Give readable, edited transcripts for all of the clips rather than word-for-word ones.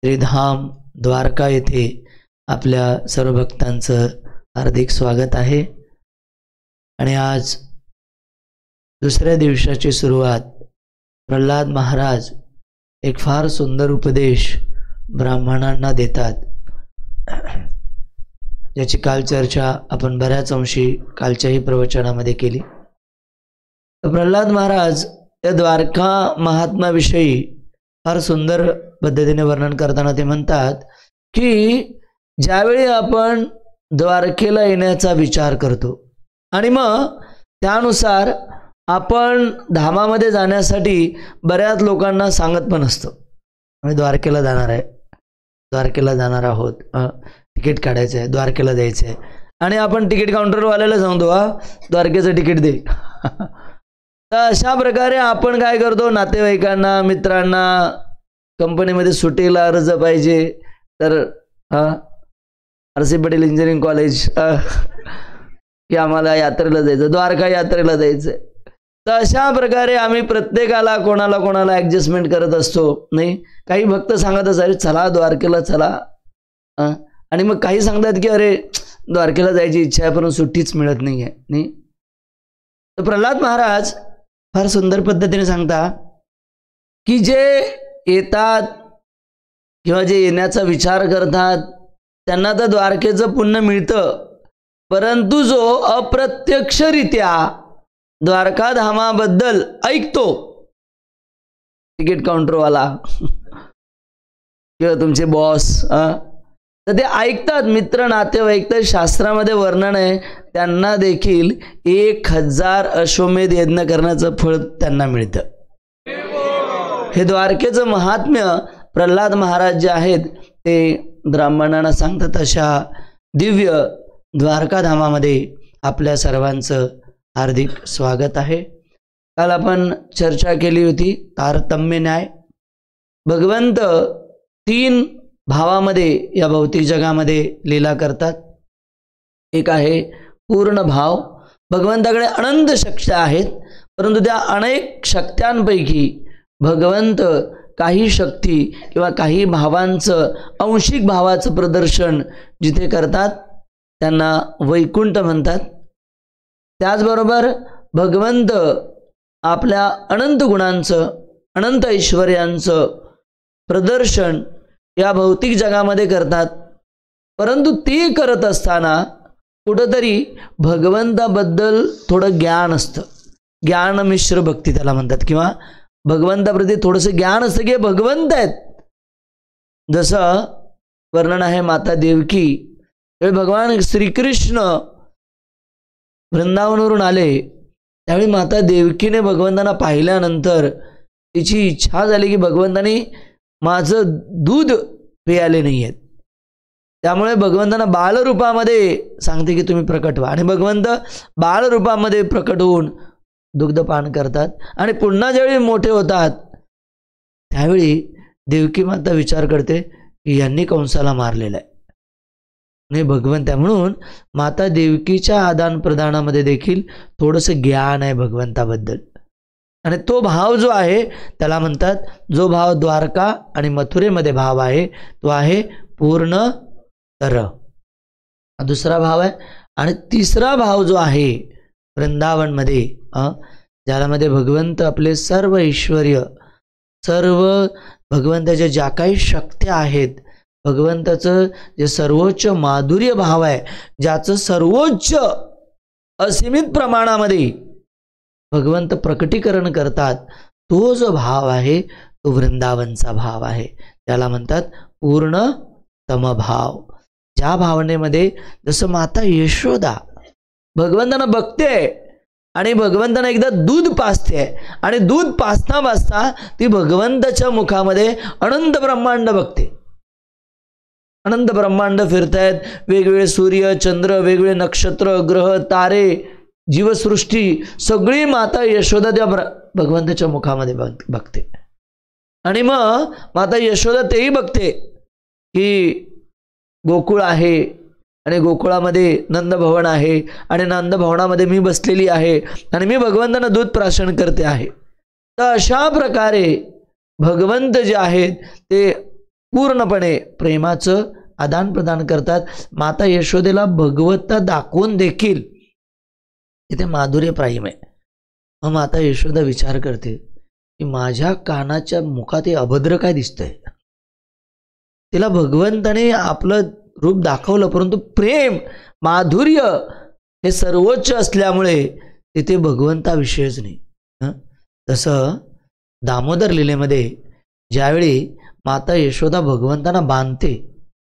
श्रीधाम द्वारका येथे आपल्या सर्व भक्तांचं हार्दिक स्वागत आहे। आणि आज दुसऱ्या दिवसाची सुरुवात प्रल्हाद महाराज एक फार सुंदर उपदेश ब्राह्मणांना देतात, ज्याची काल चर्चा आपण बऱ्याच अंशी कालच्याही प्रवचनामध्ये केली। प्रल्हाद महाराज त्या द्वारका महात्म्याविषयी फार सुंदर पद्धतीने वर्णन करताना ते म्हणतात की ज्यावेळी आपण द्वारकेला येण्याचा विचार करतो आणि मग त्यानुसार आपण धामामध्ये जाण्यासाठी बऱ्याच लोकांना सांगत पण असतो, आम्ही द्वारकेला जाणार आहे, द्वारकेला जाणार आहोत, तिकीट काढायचं आहे, द्वारकेला जायचं आहे, आणि आपण तिकीट काउंटरवाल्याला सांगतो द्वारकेचं तिकीट दे। तर अशा प्रकारे आपण काय करतो, नातेवाईकांना, मित्रांना, कंपनीमध्ये सुट्टीला अर्ज पाहिजे तर RC पटेल इंजिनिअरिंग कॉलेज की आम्हाला यात्रेला जायचं, द्वारका यात्रेला जायचं। तर अशा प्रकारे आम्ही प्रत्येकाला कोणाला ॲडजस्टमेंट करत असतो, नाही? काही भक्त सांगत असतात चला द्वारकेला चला, आणि मग काही सांगतात की अरे द्वारकेला जायची इच्छा आहे पण सुट्टीच मिळत नाही आहे, नाही? तर प्रल्हाद महाराज फार सुंदर पद्धतीने सांगता की जे येतात किंवा जे येण्याचा विचार करतात त्यांना तर द्वारकेचं पुण्य मिळतं, परंतु जो अप्रत्यक्षरित्या द्वारका धामाबद्दल ऐकतो, तिकीट काउंटरवाला किंवा तुमचे बॉस, तर ते ऐकतात, मित्र नातेवाईक, तर शास्त्रामध्ये वर्णन आहे त्यांना देखील 1000 अश्वमेध यज्ञ करण्याचं फळ त्यांना मिळतं। हे द्वारकेचं महात्म्य प्रल्हाद महाराज जे आहेत ते ब्राह्मणांना सांगतात। अशा दिव्य द्वारका धामामध्ये आपल्या सर्वांचं हार्दिक स्वागत आहे। काल आपण चर्चा केली होती तारतम्य न्याय। भगवंत 3 भावामध्ये या भौतिक जगामध्ये लीला करतात। एक आहे पूर्ण भाव, भगवंताकडे अनंत शक्त्या आहेत, परंतु त्या अनेक शक्त्यांपैकी भगवंत काही शक्ती किंवा काही भावांचं अंशिक भावाचं प्रदर्शन जिथे करतात त्यांना वैकुंठ म्हणतात। त्याचबरोबर भगवंत आपल्या अनंत गुणांचं, अनंत ऐश्वर्यांचं प्रदर्शन या भौतिक जगामध्ये करतात, परंतु ते करत असताना कुठंतरी भगवंताबद्दल थोडं ज्ञान असतं, ज्ञान मिश्र भक्ती त्याला म्हणतात, किंवा भगवंताप्रती थोडंसं ज्ञान असतं की भगवंत आहेत। जसं वर्णन आहे माता देवकी, भगवान श्रीकृष्ण वृंदावनवरून आले त्यावेळी माता देवकीने भगवंतांना पाहिल्यानंतर तिची इच्छा झाली की भगवंतांनी माझं दूध प्यायले नाही आहेत, त्यामुळे भगवंतांना बालरूपामध्ये सांगते की तुम्ही प्रकट व्हा, आणि भगवंत बालरूपामध्ये प्रकट होऊन दुग्धपान करतात। आणि पुन्हा ज्यावेळी मोठे होतात त्यावेळी देवकी माता विचार करते की यांनी कंसाला मारलेलं आहे, नाही भगवंत आहे, म्हणून माता देवकीच्या आदान प्रदानामध्ये देखील थोडंसं ज्ञान आहे भगवंताबद्दल। आणि तो भाव जो आहे त्याला म्हणतात, जो भाव द्वारका आणि मथुरेमध्ये भाव आहे तो आहे पूर्ण तर, दुसरा भाव आहे। आणि तिसरा भाव जो आहे वृंदावनमध्ये, ज्याला मध्ये भगवंत आपले सर्व ऐश्वर्य, सर्व भगवंताच्या ज्या काही शक्त्या आहेत, भगवंताचं जे सर्वोच्च माधुर्य भाव आहे, ज्याचं सर्वोच्च असीमित प्रमाणामध्ये भगवंत प्रकटीकरण करतात, तो जो भाव आहे तो वृंदावनचा भाव आहे, त्याला म्हणतात पूर्ण तमभाव। ज्या भावनेमध्ये जसं माता यशोदा भगवंतांना बघते आणि भगवंतांना एकदा दूध पाजते, आणि दूध पाजता पाजता ती भगवंताच्या मुखामध्ये अनंत ब्रह्मांड बघते, अनंत ब्रह्मांड फिरतायत, वेगवेगळे सूर्य चंद्र, वेगवेगळे नक्षत्र, ग्रह, तारे, जीवसृष्टी सगळी माता यशोदा त्या भगवंताच्या मुखामध्ये बघते। आणि मग माता यशोदा तेही बघते की गोकुळ आहे आणि गोकुळामध्ये नंदभवन आहे, आणि नंदभवनामध्ये मी बसलेली आहे आणि मी भगवंतांना दूध प्राशन करते आहे। तर अशा प्रकारे भगवंत जे आहेत ते पूर्णपणे प्रेमाचं आदान प्रदान करतात. माता यशोदेला भगवत्ता दाखवून देखील इथे माधुर्य प्राईम आहे. मग माता यशोदा विचार करते की माझ्या कानाच्या मुखात हे अभद्र काय दिसतंय. तिला भगवंताने आपलं रूप दाखवलं, परंतु प्रेम माधुर्य हे सर्वोच्च असल्यामुळे तिथे भगवंताविषयीच नाही. तसं दामोदर लीलेमध्ये ज्यावेळी माता यशोदा भगवंतांना बांधते,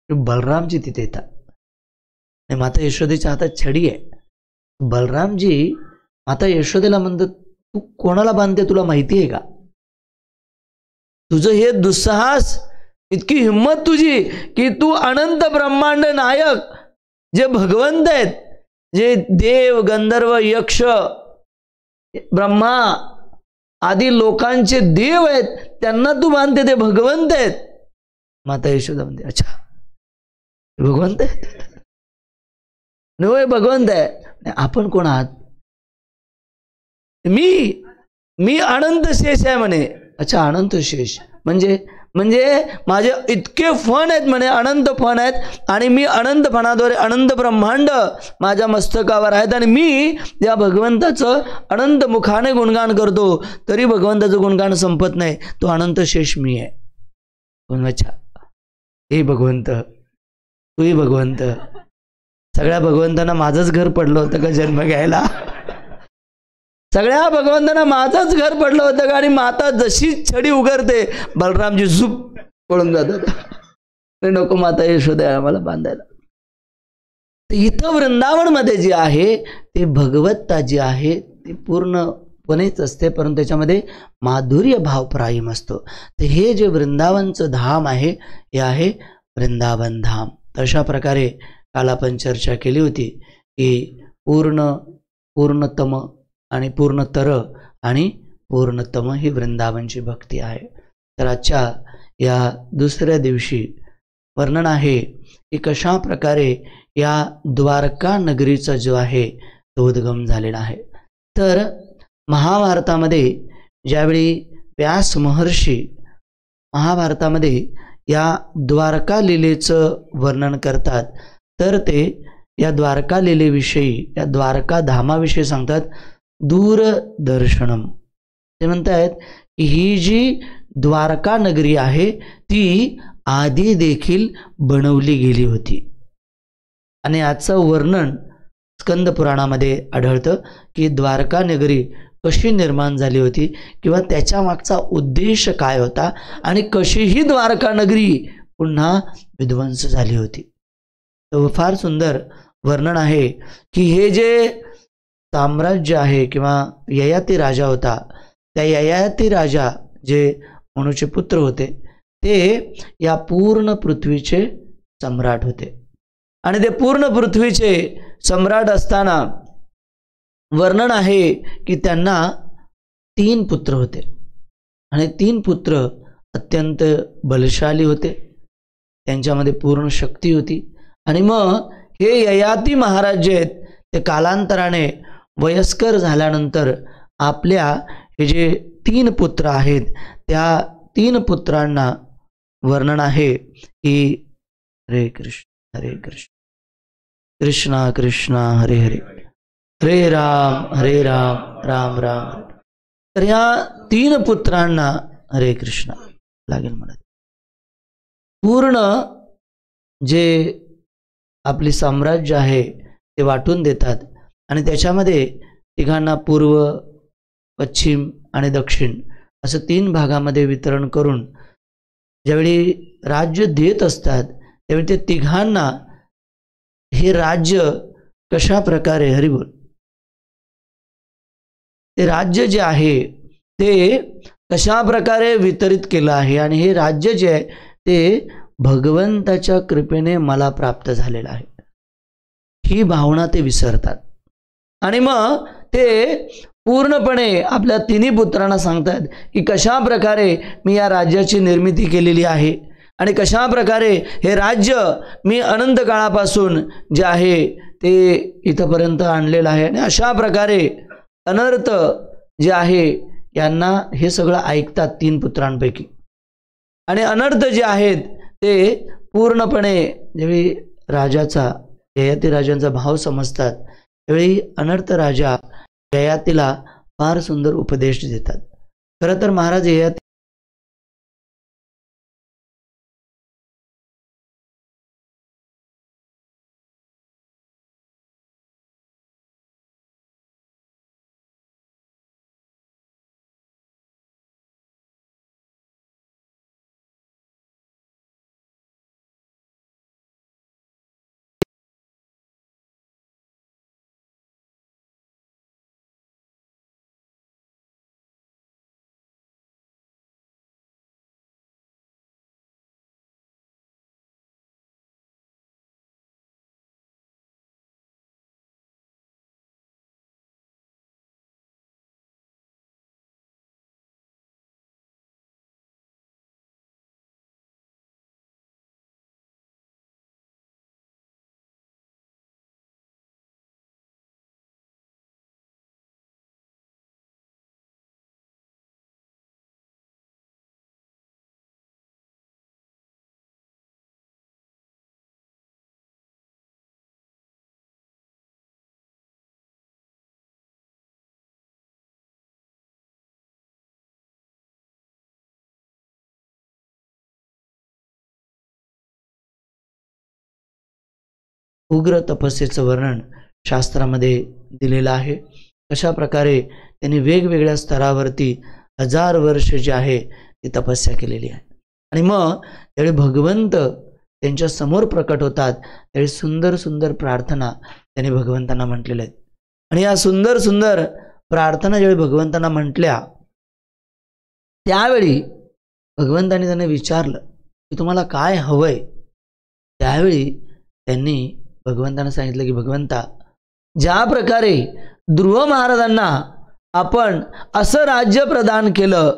बलरामजी तिथे येतात आणि माता यशोदेच्या हातात छडी आहे. बलरामजी माता यशोदेला म्हणतात, तू कोणाला बांधते तुला माहिती आहे का? तुझं हे दुस्साहस, इतकी हिंमत तुझी की तू अनंत ब्रह्मांड नायक जे भगवंत आहेत, जे देव गंधर्व यक्ष ब्रह्मा आदी लोकांचे देव आहेत, त्यांना तू मानते ते भगवंत आहेत. माता यशोदा म्हणते, अच्छा भगवंत आहे? होय भगवंत आहे. आपण कोण आहात? मी अनंत शेष आहे म्हणे. अच्छा अनंत शेष म्हणजे माझे इतके फण आहेत म्हणे, अनंत फण आहेत आणि मी अनंत फणाद्वारे अनंत ब्रह्मांड माझ्या मस्तकावर आहेत आणि मी या भगवंताचं अनंत मुखाने गुणगान करतो, तरी भगवंताचं गुणगान संपत नाही. तो अनंत शेष मी आहे. अच्छा हे भगवंत, तूही भगवंत. सगळ्या भगवंतांना माझंच घर पडलं होतं का जन्म घ्यायला? सगळ्या भगवंतांना माझंच घर पडलं होतं का? आणि माता जशी छडी उघडते बलरामजी झुप पळून जातात. नको माता यशोदा आम्हाला बांधायला. इथं वृंदावनमध्ये जे आहे ते भगवत्ता जी आहे ती पूर्णपणेच असते, परंतु त्याच्यामध्ये माधुर्य भाव प्राईम असतो. तर हे जे वृंदावनचं धाम आहे हे आहे वृंदावन धाम. तशा प्रकारे काल आपण चर्चा केली होती की पूर्णतम आणि पूर्णतर आणि पूर्णतम ही वृंदावनची भक्ती आहे. तर आजच्या या दुसऱ्या दिवशी वर्णन आहे की कशा प्रकारे या द्वारका नगरीचा जो आहे तो उद्गम झालेला आहे. तर महाभारतामध्ये ज्यावेळी व्यास महर्षी महाभारतामध्ये या द्वारका लीलेचं वर्णन करतात, तर ते या द्वारका लीलेविषयी, या द्वारका धामाविषयी सांगतात दूरदर्शनम. ते म्हणतात की ही जी द्वारका नगरी आहे ती आधी देखील बनवली गेली होती. आणि याचं वर्णन स्कंद पुराणामध्ये आढळतं की द्वारका नगरी कशी निर्माण झाली होती किंवा त्याच्या मागचा उद्देश काय होता आणि कशी ही द्वारका नगरी पुन्हा विध्वंस झाली होती. तर फार सुंदर वर्णन आहे की हे जे साम्राज्य आहे किंवा ययाती राजा होता, त्या ययाती राजा जे मनुचे पुत्र होते ते या पूर्ण पृथ्वीचे सम्राट होते. आणि ते पूर्ण पृथ्वीचे सम्राट असताना वर्णन आहे की त्यांना 3 पुत्र होते आणि 3 पुत्र अत्यंत बलशाली होते, त्यांच्यामध्ये पूर्ण शक्ती होती. आणि मग हे ययाती महाराज जे आहेत ते कालांतराने वयस्कर झाल्यानंतर आपल्या हे जे 3 पुत्र आहेत त्या 3 पुत्रांना वर्णन आहे की हरे कृष्ण कृष्ण कृष्ण हरे हरे, हरे राम राम राम. तर या 3 पुत्रांना हरे कृष्ण लागेल म्हणत पूर्ण जे आपले साम्राज्य आहे ते वाटून देतात आणि त्याच्यामध्ये तिघांना पूर्व, पश्चिम आणि दक्षिण असं 3 भागामध्ये वितरण करून ज्यावेळी राज्य देत असतात त्यावेळी ते तिघांना हे राज्य कशा प्रकारे हरिबोल ते राज्य जे आहे ते कशा प्रकारे वितरित केलं आहे आणि हे राज्य जे आहे ते भगवंताच्या कृपेने मला प्राप्त झालेलं आहे, ही भावना ते विसरतात. आणि मग ते पूर्णपणे आपल्या 3 पुत्रांना सांगतात की कशा प्रकारे मी या राज्याची निर्मिती केलेली आहे आणि कशा प्रकारे हे राज्य मी अनंत काळापासून जे आहे ते इथपर्यंत आणलेलं आहे. आणि अशा प्रकारे अनर्थ जे आहे यांना हे सगळं ऐकतात 3 पुत्रांपैकी. आणि अनर्थ जे आहेत ते पूर्णपणे ज्यावेळी राजाचा ययाती राजांचा भाव समजतात त्यावेळी अनर्थ राजा ययातीला फार सुंदर उपदेश देतात. खरं तर महाराज ययाती उग्र तपस्येचं वर्णन शास्त्रामध्ये दिलेलं आहे. कशा प्रकारे त्यांनी वेगवेगळ्या स्तरावरती 1000 वर्ष जे आहे ती तपस्या केलेली आहे. आणि मग त्यावेळी भगवंत त्यांच्या समोर प्रकट होतात त्यावेळी सुंदर सुंदर प्रार्थना त्यांनी भगवंतांना म्हटलेल्या आहेत. आणि या सुंदर सुंदर प्रार्थना ज्यावेळी भगवंतांना म्हटल्या त्यावेळी भगवंतांनी त्यांना विचारलं की तुम्हाला काय हवंय. त्यावेळी त्यांनी भगवंतांना सांगितलं की भगवंता, ज्या प्रकारे ध्रुव महाराजांना आपण असं राज्य प्रदान केलं,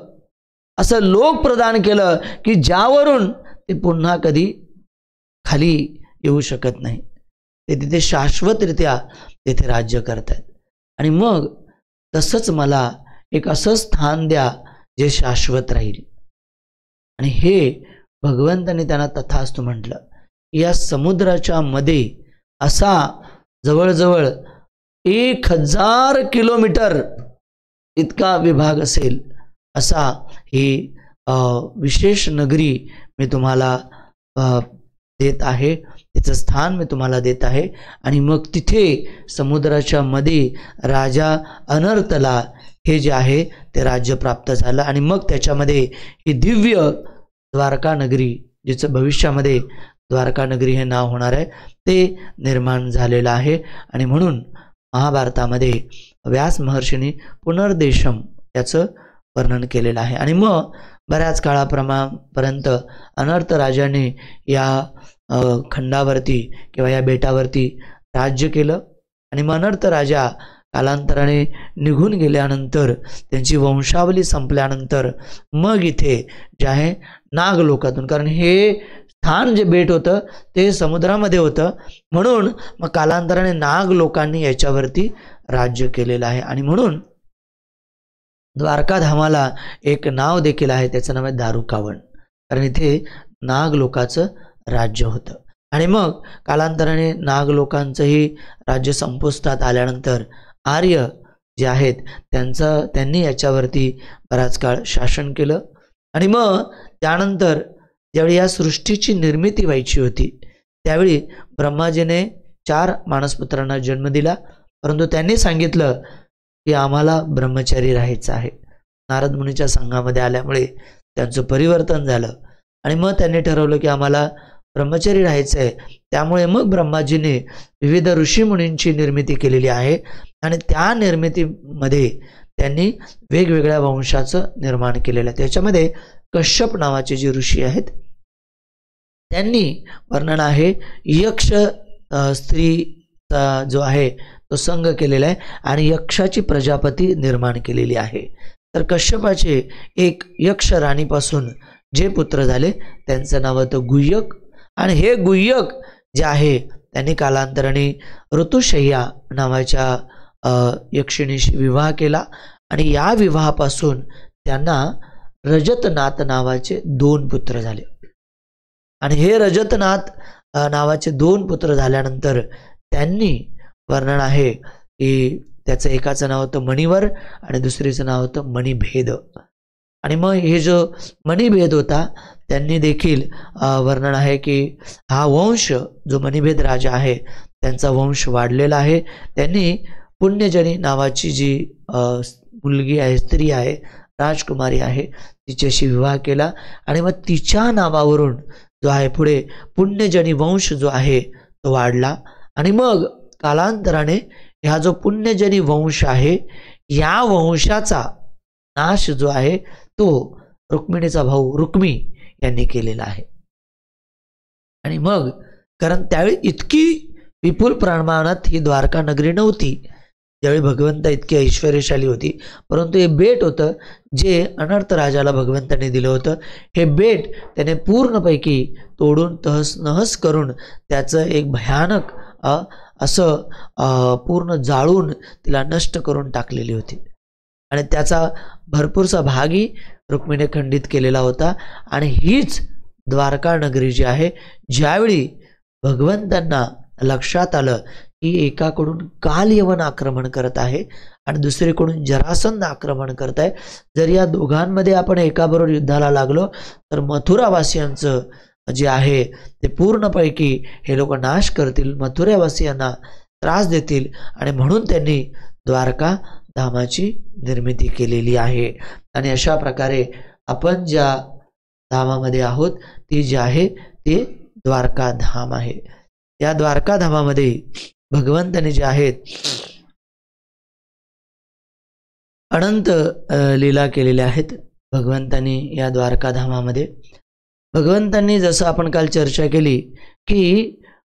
असं लोक प्रदान केलं की ज्यावरून ते पुन्हा कधी खाली येऊ शकत नाही, ते तिथे शाश्वतरित्या तिथे राज्य करतात. आणि मग तसंच मला एक असं स्थान द्या जे शाश्वत राहील. आणि हे भगवंतांनी त्यांना तथास्तु म्हटलं. या समुद्राच्या मध्ये असा जवळजवळ 1000 किलोमीटर इतका विभाग असेल असा ही विशेष नगरी मी तुम्हाला देत आहे, तिचं स्थान मी तुम्हाला देत आहे. आणि मग तिथे समुद्राच्या मध्ये राजा अनर्थला हे जे आहे ते राज्य प्राप्त झालं. आणि मग त्याच्यामध्ये ही दिव्य द्वारका नगरी, जिचं भविष्यामध्ये द्वारका नगरी हे नाव होणार आहे, ते निर्माण झालेलं आहे. आणि म्हणून महाभारतामध्ये व्यास महर्षींनी पुनर्देशम याचं वर्णन केलेलं आहे. आणि मग बऱ्याच काळापर्यंत अनर्थ राजाने या खंडावरती किंवा या बेटावरती राज्य केलं. आणि मग अनर्थ राजा कालांतराने निघून गेल्यानंतर त्यांची वंशावली संपल्यानंतर मग इथे जे आहे नागलोकातून, कारण हे स्थान जे बेट होतं ते समुद्रामध्ये होतं, म्हणून मग कालांतराने नाग लोकांनी याच्यावरती राज्य केलेलं आहे. आणि म्हणून द्वारकाधामाला एक नाव देखील आहे, त्याचं नाव आहे दारुकावण, कारण इथे नाग लोकाचं राज्य होतं. आणि मग कालांतराने नाग लोकांचंही राज्य संपुष्टात आल्यानंतर आर्य जे आहेत त्यांनी याच्यावरती बराच काळ शासन केलं. आणि मग त्यानंतर ज्यावेळी या सृष्टीची निर्मिती व्हायची होती त्यावेळी ब्रह्माजीने 4 मानसपुत्रांना जन्म दिला, परंतु त्यांनी सांगितलं की आम्हाला ब्रह्मचारी राहायचं आहे. नारद मुनीच्या संघामध्ये आल्यामुळे त्यांचं परिवर्तन झालं. आणि मग त्यांनी ठरवलं की आम्हाला ब्रह्मचारी राहायचं आहे. त्यामुळे मग ब्रह्माजीने विविध ऋषीमुनींची निर्मिती केलेली आहे. आणि त्या निर्मितीमध्ये त्यांनी वेगवेगळ्या वंशाचं निर्माण केलेलं आहे. त्याच्यामध्ये कश्यप नावाचे जे ऋषी आहेत त्यांनी वर्णन आहे यक्ष स्त्रीचा जो आहे तो संघ केलेला आहे आणि यक्षाची प्रजापती निर्माण केलेली आहे. तर कश्यपाचे एक यक्ष राणीपासून जे पुत्र झाले त्यांचं नाव होतं गुह्यक. आणि हे गुह्यक जे आहे त्यांनी कालांतराने ऋतुशय्या नावाच्या यक्षिणीशी विवाह केला. आणि या विवाहापासून त्यांना रजतनाथ नावाचे 2 पुत्र झाले. आणि हे रजतनाथ नावाचे 2 पुत्र झाल्यानंतर त्यांनी वर्णन आहे की त्याचं एकाचं नाव होतं मणिवर आणि दुसरीचं नाव होतं मणिभेद. आणि मग हे जो मणिभेद होता त्यांनी देखील वर्णन आहे की हा वंश जो मणिभेद राजा आहे त्यांचा वंश वाढलेला आहे. त्यांनी पुण्यजनी नावाची जी मुलगी आहे, स्त्री आहे, राजकुमारी आहे, तिच्याशी विवाह केला आणि मग तिच्या नावावरून जो आहे पुढे पुण्यजनी वंश जो आहे तो वाढला. आणि मग कालांतराने हा जो पुण्यजनी वंश आहे या वंशाचा नाश जो आहे तो रुक्मिणीचा भाऊ रुक्मी यांनी केलेला आहे. आणि मग कारण त्यावेळी इतकी विपुल प्रमाणात ही द्वारका नगरी नव्हती, ज्यावेळी भगवंत इतकी ऐश्वर्यशाली होती, परंतु हे बेट होतं जे अनर्थ राजाला भगवंताने दिलं होतं. हे बेट त्याने पूर्णपैकी तोडून तहस नहस करून त्याचं एक भयानक असं पूर्ण जाळून तिला नष्ट करून टाकलेली होती. आणि त्याचा भरपूरसा भागही रुक्मिणीने खंडित केलेला होता. आणि हीच द्वारका नगरी जी आहे, ज्यावेळी भगवंतांना लक्षात आलं की एकाकडून कालयवन आक्रमण करत आहे आणि दुसरीकडून जरासंध आक्रमण करत आहे, जर या दोघांमध्ये आपण एकाबरोबर युद्धाला लागलो तर मथुरावासियांचं जे आहे ते पूर्णपैकी हे लोक नाश करतील, मथुरावासियांना त्रास देतील. आणि म्हणून त्यांनी द्वारका धामाची निर्मिती केलेली आहे. आणि अशा प्रकारे आपण ज्या धामामध्ये आहोत ती जी आहे ते द्वारका धाम आहे. या द्वारका धामामध्ये भगवंताने जे आहेत अनंत लीला केलेल्या आहेत. भगवंतांनी या द्वारका धामामध्ये भगवंतांनी जसं आपण काल चर्चा केली की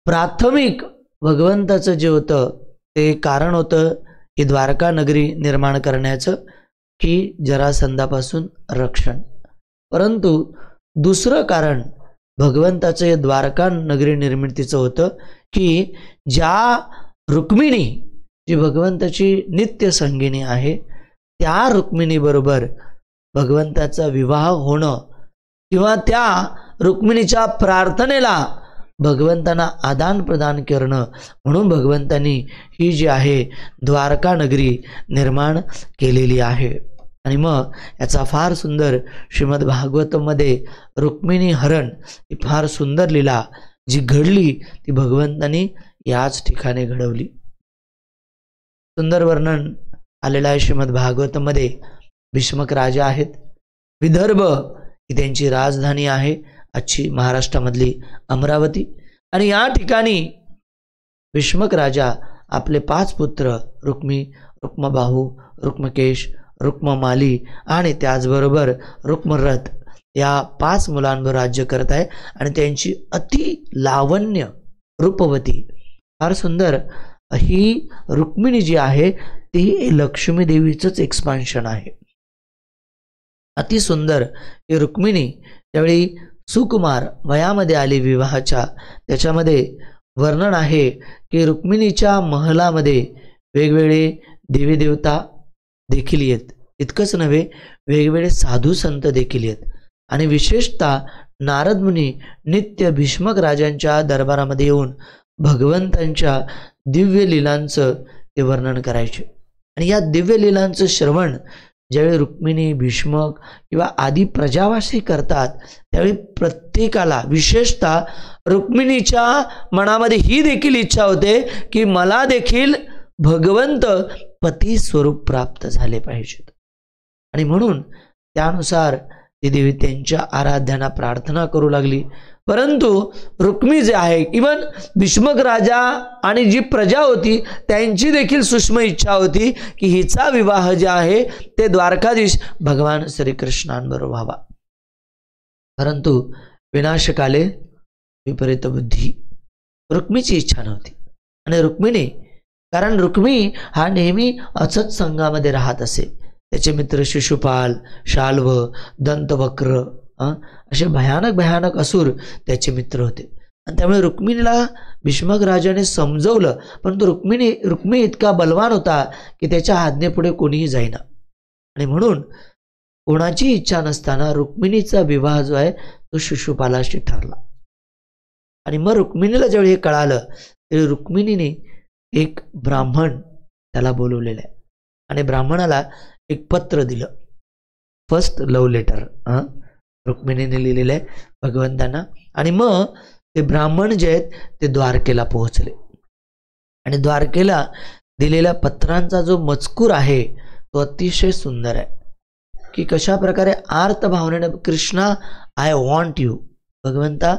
प्राथमिक भगवंताचं जे होतं ते कारण होतं की द्वारका नगरी निर्माण करण्याचं की जरासंधापासून रक्षण. परंतु दुसरं कारण भगवंताचं हे द्वारका नगरी निर्मितीचं होतं की ज्या रुक्मिणी जी भगवंताची नित्य संगिनी आहे त्या रुक्मिणीबरोबर भगवंताचा विवाह होणं किंवा त्या रुक्मिणीच्या प्रार्थनेला भगवंतांना आदान प्रदान करणं, म्हणून भगवंतांनी ही जी आहे द्वारका नगरी निर्माण केलेली आहे. आणि मग याचा फार सुंदर श्रीमद भागवतमध्ये रुक्मिणी हरण ही फार सुंदर लीला जी घडली ती भगवंतांनी याच ठिकाणी घडवली. सुंदर वर्णन आलेलं आहे श्रीमद भागवतमध्ये. भीष्मक राजा आहेत, विदर्भ ही त्यांची राजधानी आहे, आजची महाराष्ट्रामधली अमरावती. आणि या ठिकाणी भीष्मक राजा आपले 5 पुत्र रुक्मी, रुक्मबाहू, रुक्मकेश, रुक्ममाली आणि त्याचबरोबर रुक्मरथ या 5 मुलांवर राज्य करत आहे. आणि त्यांची अति लावण्य रूपवती फार सुंदर ही रुक्मिणी जी आहे ती लक्ष्मी देवीचंच एक्सपान्शन आहे. अति सुंदर ही रुक्मिणी त्यावेळी सुकुमार वयामध्ये आली विवाहाच्या, त्याच्यामध्ये वर्णन आहे की रुक्मिणीच्या महलामध्ये वेगवेगळे देवी देवता देखील येत. इतकंच नव्हे, वेगवेगळे साधू संत देखील येत. आणि विशेषतः नारद मुनी नित्य भीष्मक राजांच्या दरबारामध्ये येऊन भगवंतांच्या दिव्य लीलांचं ते वर्णन करायचे. आणि या दिव्य लीलांचं श्रवण ज्यावेळी रुक्मिणी, भीष्मक किंवा आदी प्रजावासी करतात त्यावेळी प्रत्येकाला, विशेषतः रुक्मिणीच्या मनामध्ये ही देखील इच्छा होते की मला देखील भगवंत पती स्वरूप प्राप्त झाले पाहिजेत. आणि म्हणून त्यानुसार ती देवी त्यांच्या आराध्यांना प्रार्थना करू लागली. परंतु रुक्मी जे आहे, इवन भीष्मक राजा आणि जी प्रजा होती त्यांची देखील सूक्ष्म इच्छा होती की हिचा विवाह जे आहे ते द्वारकाधीश भगवान श्रीकृष्णांबरोबर व्हावा. परंतु विनाशकाले विपरीत बुद्धी, रुक्मीची इच्छा नव्हती. आणि रुक्मिणी, कारण रुक्मी हा नेहमी असत संघामध्ये राहत असे. त्याचे मित्र शिशुपाल, शाल्व, दंतवक्र असे भयानक भयानक असुर त्याचे मित्र होते. आणि त्यामुळे रुक्मिणीला भीष्मक राजाने समजवलं, परंतु रुक्मी इतका बलवान होता की त्याच्या आज्ञेपुढे कोणीही जाईना. आणि म्हणून कोणाची इच्छा नसताना रुक्मिणीचा विवाह जो आहे तो शिशुपालाशी ठरला. आणि मग रुक्मिणीला ज्यावेळी हे कळालं त्यावेळी रुक्मिणीने एक ब्राह्मण त्याला बोलवलेलं आहे आणि ब्राह्मणाला एक पत्र दिलं, फर्स्ट लव्ह लेटर रुक्मिणीने लिहिलेलं आहे भगवंतांना. आणि मग ते ब्राह्मण जे आहेत ते द्वारकेला पोहोचले आणि द्वारकेला दिलेल्या पत्रांचा जो मजकूर आहे तो अतिशय सुंदर आहे की कशा प्रकारे आर्त भावनेने, कृष्णा आय वॉन्ट यू, भगवंता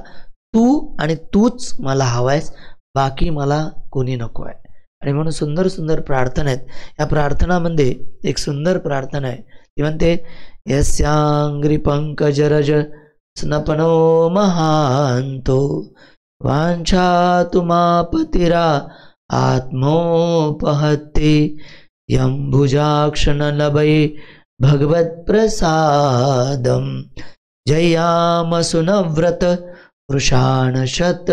तू आणि तूच मला हवायस, बाकी मला कोणी नको आहे. आणि म्हणून सुंदर सुंदर प्रार्थना आहेत. या प्रार्थनामध्ये एक सुंदर प्रार्थना आहे ती म्हणते, यस्यांग्री पंकजरज स्नपनो महांतो वांछा तुमापतिरा आत्मोपहते यंभुजाक्षण लभये भगवत प्रसादम जयामसुनव्रत वृषाणशत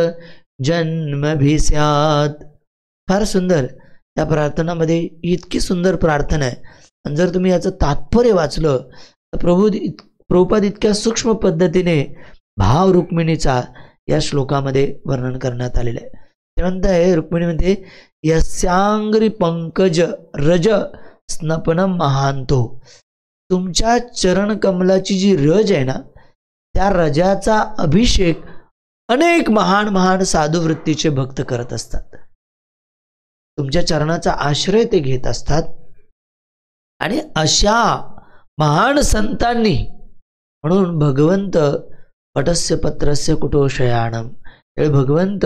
जन्मभिस्यात्. फार सुंदर या प्रार्थनामध्ये इतकी सुंदर प्रार्थना आहे. आणि जर तुम्ही याचं तात्पर्य वाचलं तर प्रभुपाद इतक्या सूक्ष्म पद्धतीने भाव रुक्मिणीचा या श्लोकामध्ये वर्णन करण्यात आलेलं आहे. ते म्हणताय रुक्मिणी म्हणते, यस्यांग्री पंकज रज स्नपनम महांतो, तुमच्या चरण कमलाची जी रज आहे ना त्या रजाचा अभिषेक अनेक महान महान साधुवृत्तीचे भक्त करत असतात. तुमच्या चरणाचा आश्रय ते घेत असतात आणि अशा महान संतांनी, म्हणून भगवंत वटस्य पत्रस्य कुटोशयाणम, त्यावेळी भगवंत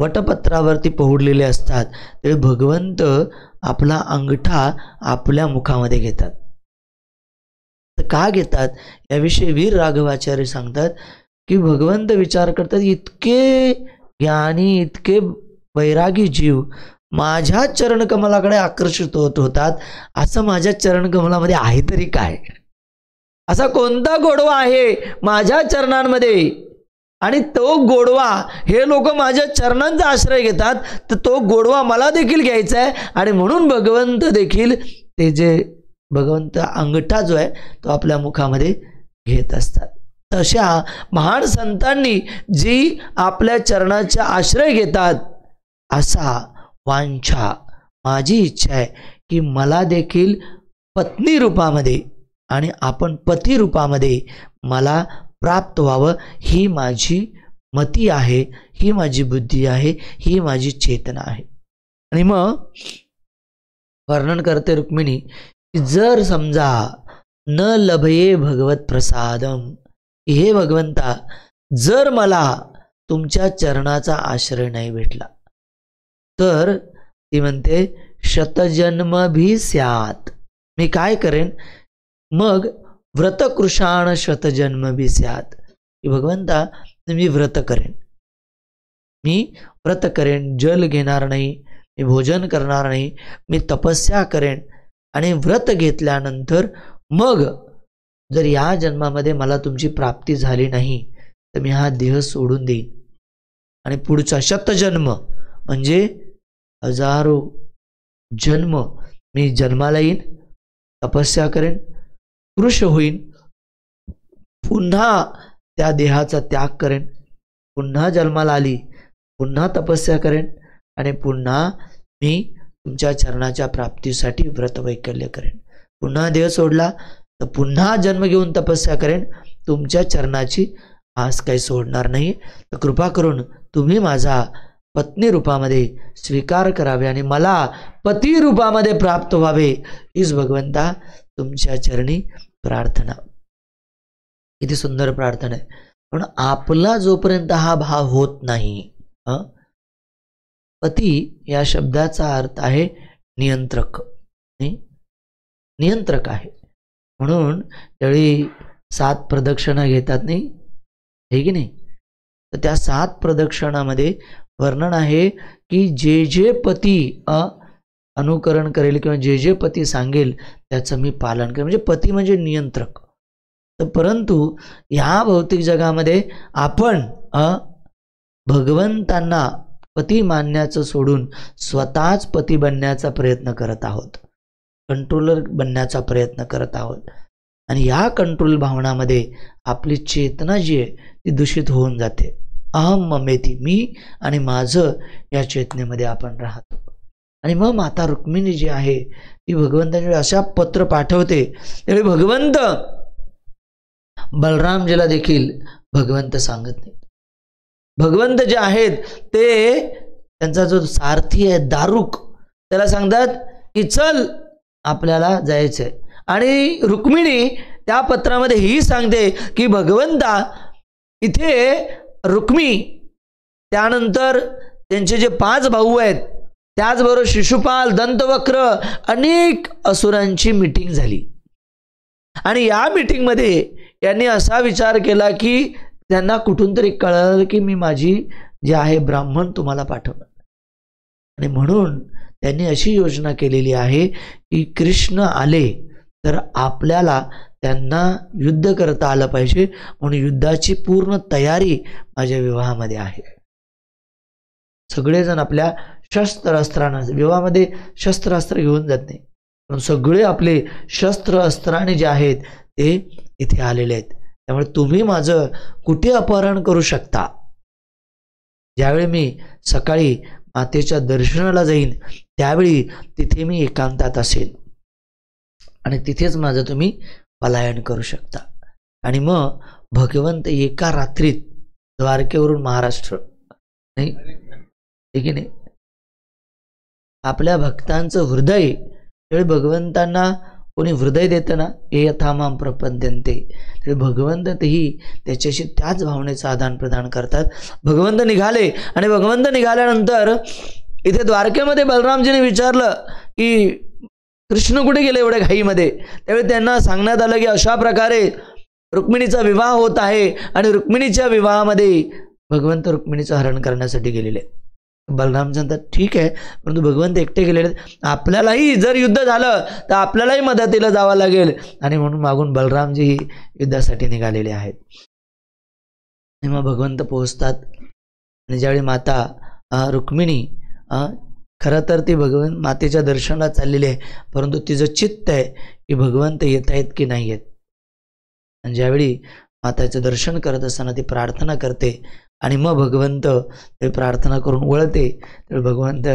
वटपत्रावरती पहुडलेले असतात, त्यावेळी भगवंत आपला अंगठा आपल्या मुखामध्ये घेतात. तर का घेतात याविषयी वीर राघवाचार्य सांगतात की भगवंत विचार करतात, इतके ज्ञानी इतके वैरागी जीव माझ्या चरणकमलाकडे आकर्षित होतात, असं माझ्या चरणकमलामध्ये आहे तरी काय, असा कोणता गोडवा आहे माझ्या चरणांमध्ये, आणि तो गोडवा हे लोक माझ्या चरणांचा आश्रय घेतात, तर तो गोडवा मला देखील घ्यायचा आहे. आणि म्हणून भगवंत देखील ते जे भगवंत अंगठा जो आहे तो आपल्या मुखामध्ये घेत असतात. तशा महान संतांनी जी आपल्या चरणाचा आश्रय घेतात, असा वांछा माझी इच्छा आहे की मला देखील पत्नी रूपामध्ये आणि आपण पती रूपामध्ये मला प्राप्त व्हावं, ही माझी मती आहे, ही माझी बुद्धी आहे, ही माझी चेतना आहे. आणि मग वर्णन करते रुक्मिणी की जर समजा न लभये भगवत प्रसादम, हे भगवंता जर मला तुमच्या चरणाचा आश्रय नाही भेटला तर ती म्हणते शतजन्म भी स्यात, मी काय करेन मग, व्रतकृषाण शतजन्म भी स्यात, की भगवंता मी व्रत करेन, मी व्रत करेन, जल घेणार नाही, मी भोजन करणार नाही, मी तपस्या करेन. आणि व्रत घेतल्यानंतर मग जर या जन्मामध्ये मला तुमची प्राप्ती झाली नाही तर मी हा देह सोडून देईन आणि पुढचा शतजन्म म्हणजे हजारो जन्म मी जन्माला येईन, तपस्या करेन, कृश होईन, पुन्हा त्या देहाचा त्याग करेन, पुन्हा जन्माला आली, पुन्हा तपस्या करेन आणि पुन्हा मी तुमच्या चरणाच्या प्राप्तीसाठी व्रत वैकल्य करेन, पुन्हा देह सोडला तर पुन्हा जन्म घेऊन तपस्या करेन, तुमच्या चरणाची आस काही सोडणार नाही. तर कृपा करून तुम्ही माझा पत्नी रूपामध्ये स्वीकार करावे आणि मला पती रूपामध्ये प्राप्त व्हावे, हीच भगवंता तुमच्या चरणी प्रार्थना. किती सुंदर प्रार्थना आहे. पण आपला जोपर्यंत हा भाव होत नाही, पती या शब्दाचा अर्थ आहे नियंत्रक, नियंत्रक आहे. म्हणून त्यावेळी 7 प्रदक्षिणा घेतात नाही, हे की नाही, तर त्या 7 प्रदक्षिणामध्ये वर्णन आहे की जे जे पती अनुकरण करेल किंवा जे जे पती सांगेल त्याचं मी पालन करेन, म्हणजे पती म्हणजे नियंत्रक. तर परंतु ह्या भौतिक जगामध्ये आपण भगवंतांना पती मानण्याचं सोडून स्वतःच पती बनण्याचा प्रयत्न करत आहोत, कंट्रोलर बनण्याचा प्रयत्न करत आहोत. आणि या कंट्रोल भावनामध्ये आपली चेतना जी आहे ती दूषित होऊन जाते. अहम ममेती, मी आणि माझं या चेतनेमध्ये आपण राहतो. आणि मग माता रुक्मिणी जी आहे ती भगवंतांकडे अशा पत्र पाठवते. त्यावेळी भगवंत बलरामजीला देखील भगवंत सांगत नाही. भगवंत जे आहेत ते त्यांचा जो सारथी आहे दारुक, त्याला सांगतात की चल आपल्याला जायचंय. आणि रुक्मिणी त्या पत्रामध्ये ही सांगते की भगवंता इथे रुक्मी, त्यानंतर त्यांचे जे 5 भाऊ आहेत, त्याचबरोबर शिशुपाल, दंतवक्र, अनेक असुरांची मीटिंग झाली. आणि या मीटिंगमध्ये यांनी असा विचार केला की त्यांना कुठून तरी कळलं की मी माझी जे आहे ब्राह्मण तुम्हाला पाठवणार. आणि म्हणून त्यांनी अशी योजना केलेली आहे की कृष्ण आले तर आपल्याला त्यांना युद्ध करता आलं पाहिजे, म्हणून युद्धाची पूर्ण तयारी माझ्या विवाहामध्ये आहे. सगळेजण आपल्या शस्त्रास्त्रांना, विवाहामध्ये शस्त्रास्त्र घेऊन जात नाही, पण सगळे आपले शस्त्र अस्त्राने जे आहेत ते इथे आलेले आहेत. त्यामुळे तुम्ही माझं कुठे अपहरण करू शकता. ज्यावेळी मी सकाळी मातेच्या दर्शनाला जाईन त्यावेळी तिथे मी एकांतात असेल आणि तिथेच माझं तुम्ही पलायन करू शकता. आणि मग भगवंत एका रात्रीत द्वारकेवरून महाराष्ट्र, नाही ठीक आहे, नाही आपल्या भक्तांचं हृदय, त्यावेळी भगवंतांना कोणी हृदय देतं ना, हे यथामाम प्रपद्यन्ते, ते भगवंत तेही त्याच्याशी त्याच भावनेचं आदान प्रदान करतात. भगवंत निघाले आणि भगवंत निघाल्यानंतर इथे द्वारकेमध्ये बलरामजीने विचारलं की कृष्ण कुठे गेले एवढ्या घाईमध्ये. त्यावेळी त्यांना सांगण्यात आलं की अशा प्रकारे रुक्मिणीचा विवाह होत आहे आणि रुक्मिणीच्या विवाहामध्ये भगवंत रुक्मिणीचं हरण करण्यासाठी गेलेले. बलराम सांगतात ठीक आहे, परंतु भगवंत एकटे गेलेले, आपल्यालाही जर युद्ध झालं तर आपल्यालाही मदतीला जावं लागेल. आणि म्हणून मागून बलरामजी युद्धासाठी निघालेले आहेत. आणि मग भगवंत पोहोचतात. आणि ज्यावेळी माता रुक्मिणी खरं तर ती भगवंत मातेच्या दर्शनाला चाललेली आहे, परंतु तिचं चित्त आहे की भगवंत येत आहेत की नाही येत. आणि ज्यावेळी माताचं दर्शन करत असताना ती प्रार्थना करते आणि मग भगवंत ते प्रार्थना करून वळते, तर भगवंत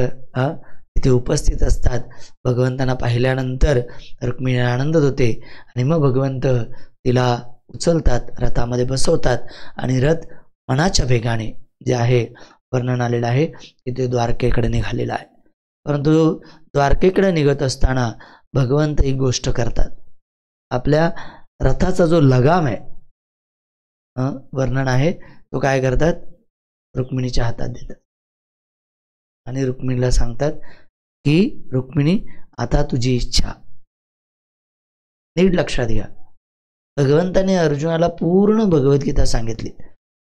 तिथे उपस्थित असतात. भगवंतांना पाहिल्यानंतर रुक्मिणी आनंदत होते आणि मग भगवंत तिला उचलतात, रथामध्ये बसवतात आणि रथ मनाच्या वेगाने जे आहे वर्णन आलेलं आहे की ते द्वारकेकडे निघालेलं आहे. परंतु द्वारकेकडे निघत असताना भगवंत एक गोष्ट करतात. आपल्या रथाचा जो लगाम आहे, वर्णन आहे, तो काय करतात, रुक्मिणीच्या हातात देतात आणि रुक्मिणीला सांगतात की रुक्मिणी आता तुझी इच्छा. नीट लक्षात घ्या, भगवंताने अर्जुनाला पूर्ण भगवद्गीता सांगितली,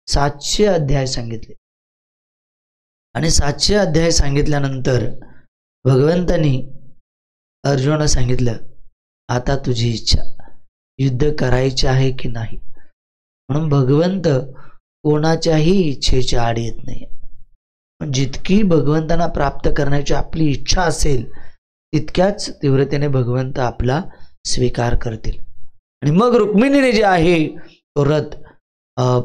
700 अध्याय सांगितले. आणि 700 अध्याय सांगितल्यानंतर भगवंतांनी अर्जुनाला सांगितलं आता तुझी इच्छा, युद्ध करायचे आहे की नाही. म्हणून भगवंत कोणाच्याही इच्छेच्या आड येत नाही. जितकी भगवंतांना प्राप्त करण्याची आपली इच्छा असेल तितक्याच तीव्रतेने भगवंत आपला स्वीकार करतील. आणि मग रुक्मिणीने जे आहे तो रथ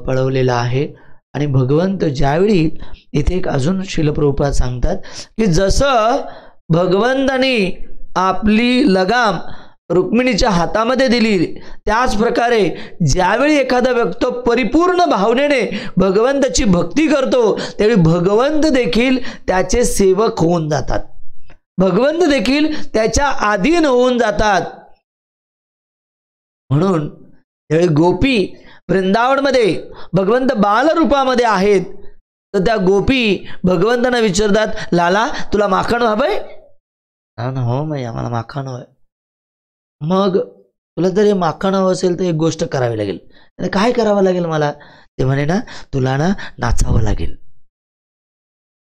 पळवलेला आहे. आणि भगवंत ज्यावेळी इथे एक अजून श्रील प्रभुपाद सांगतात की जसं भगवंतांनी आपली लगाम रुक्मिणीच्या हातामध्ये दिली, त्याच प्रकारे ज्यावेळी एखादा व्यक्ती परिपूर्ण भावनेने भगवंताची भक्ती करतो त्यावेळी भगवंत देखील त्याचे सेवक होऊन जातात, भगवंत देखील त्याच्या अधीन होऊन जातात. म्हणून त्यावेळी गोपी वृंदावनमध्ये भगवंत बालरूपामध्ये आहेत, तर त्या गोपी भगवंतांना विचारतात लाला तुला माखण हवंय. हो माई आम्हाला माखण हवंय. मग तुला जर हे माखण हवं असेल तर एक गोष्ट करावी लागेल. काय करावं लागेल मला, ते म्हणे ना तुला ना नाचावं लागेल,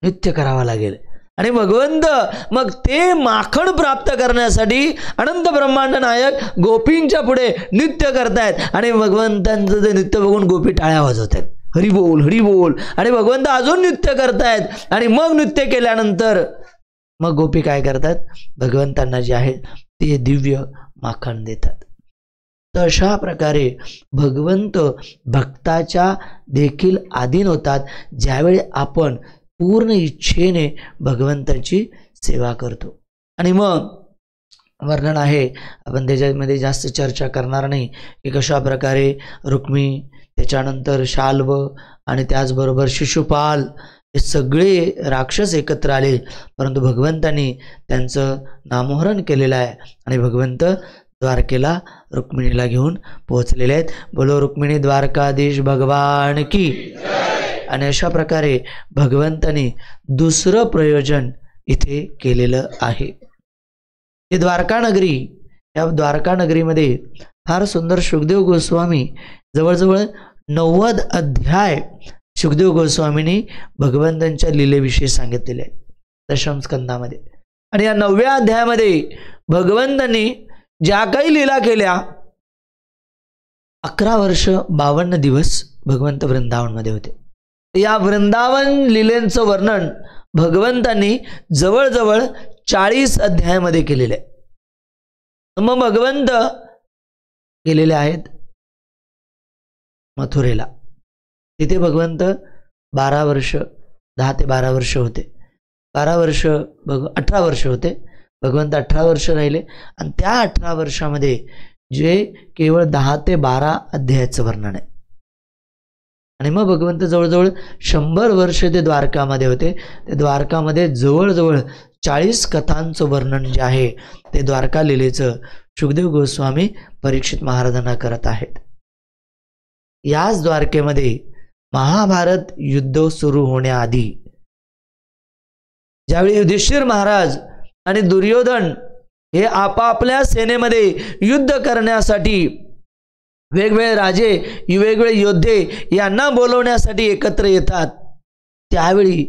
नृत्य करावं लागेल. आणि भगवंत मग ते माखण प्राप्त करण्यासाठी अनंत ब्रह्मांड नायक गोपींच्या पुढे नृत्य करतायत. आणि भगवंतांचं ते नृत्य बघून गोपी टाळ्या वाजवत आहेत, हरी बोल हरी बोल. आणि भगवंत अजून नृत्य करतायत. आणि मग नृत्य केल्यानंतर मग गोपी काय करतात, भगवंतांना जे आहे ते दिव्य माखण देतात. तर अशा प्रकारे भगवंत भक्ताच्या देखील अधीन होतात ज्यावेळी आपण पूर्ण इच्छेने भगवंताची सेवा करतो. आणि मग वर्णन आहे, आपण त्याच्यामध्ये जास्त चर्चा करणार नाही की कशा प्रकारे रुक्मी, त्याच्यानंतर शाल्व आणि त्याचबरोबर शिशुपाल हे सगळे राक्षस एकत्र आले, परंतु भगवंतांनी त्यांचं नामोहरण केलेलं आहे आणि भगवंत द्वारकेला रुक्मिणीला घेऊन पोहोचलेले आहेत. बोलो रुक्मिणी द्वारकाधीश भगवान की. आणि अशा प्रकारे भगवंतांनी दुसरं प्रयोजन इथे केलेलं आहे. हे द्वारका नगरी, या द्वारका नगरीमध्ये फार सुंदर सुखदेव गोस्वामी जवळजवळ 90 अध्याय सुखदेव गोस्वामींनी भगवंतांच्या लीलेविषयी सांगितलेले आहे दशम स्कंदामध्ये. आणि या 9व्या अध्यायामध्ये भगवंतांनी ज्या काही लीला केल्या, 11 वर्ष 52 दिवस भगवंत वृंदावनमध्ये होते. या वृंदावन लीलेंचं वर्णन भगवंतांनी जवळजवळ 40 अध्यायामध्ये केलेले आहे. मग भगवंत गेलेले आहेत मथुरेला. तिथे भगवंत 12 वर्ष, 10 ते 12 वर्ष होते. 18 वर्ष होते. भगवंत 18 वर्ष राहिले आणि त्या 18 वर्षामध्ये जे केवळ 10 ते 12 अध्यायाचं वर्णन आहे. आणि मग भगवंत जवळजवळ 100 वर्ष ते द्वारकामध्ये होते. ते द्वारकामध्ये जवळजवळ 40 कथांचं वर्णन जे आहे ते द्वारका लीलेचं सुखदेव गोस्वामी परीक्षित महाराजांना करत आहेत. याच द्वारकेमध्ये महाभारत युद्ध सुरू होण्याआधी ज्यावेळी युधिष्ठिर महाराज आणि दुर्योधन हे आपापल्या सेनेमध्ये युद्ध करण्यासाठी वेगवेगळे राजे, वेगवेगळे योद्धे यांना बोलवण्यासाठी एकत्र येतात, त्यावेळी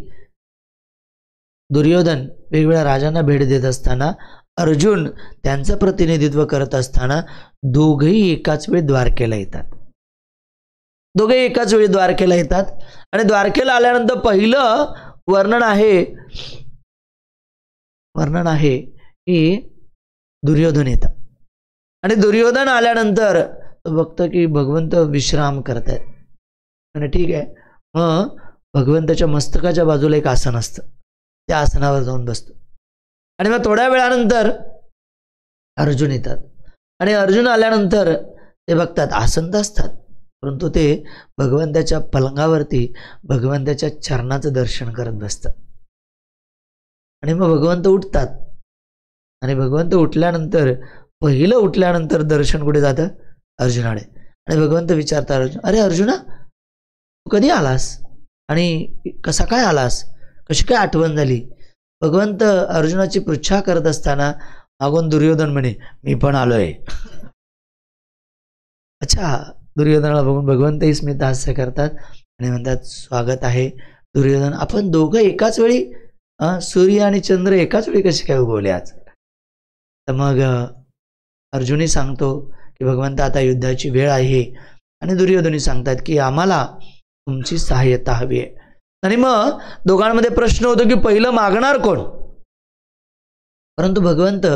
दुर्योधन वेगवेगळ्या राजांना भेट देत असताना अर्जुन त्यांचं प्रतिनिधित्व करत असताना दोघेही एकाच वेळी द्वारकेला येतात. दोघेही एकाच वेळी द्वारकेला येतात आणि द्वारकेला आल्यानंतर पहिलं वर्णन आहे की दुर्योधन येतात. आणि दुर्योधन आल्यानंतर तो बघतो की भगवंत विश्राम करत आहेत. आणि ठीक आहे, मग भगवंताच्या मस्तकाच्या बाजूला एक आसन असतं, त्या आसनावर जाऊन बसतो. आणि मग थोड्या वेळानंतर अर्जुन येतात. आणि अर्जुन आल्यानंतर ते बघतात आसन तर असतात, परंतु ते भगवंताच्या पलंगावरती भगवंताच्या चरणाचं दर्शन करत बसतात. आणि मग भगवंत उठतात. आणि भगवंत उठल्यानंतर दर्शन कुठे जातं? अर्जुनाकडे. आणि भगवंत विचारतात, अरे अर्जुना, तू कधी आलास आणि कसा काय आलास, कशी काय आठवण झाली? भगवंत अर्जुनाची पृच्छा करत असताना मागून दुर्योधन म्हणे, मी पण आलोय. अच्छा, दुर्योधनाला बघून भगवंतही स्मित हास्य करतात आणि म्हणतात, स्वागत आहे दुर्योधन. आपण दोघं एकाच वेळी, सूर्य आणि चंद्र एकाच वेळी कसे काय उगवले आज? तर मग अर्जुनही सांगतो की भगवंत आता युद्धाची वेळ आहे. आणि दुर्योधनही सांगतात की आम्हाला तुमची सहाय्यता हवी आहे. आणि मग दोघांमध्ये प्रश्न होतो की पहिलं मागणार कोण? परंतु भगवंत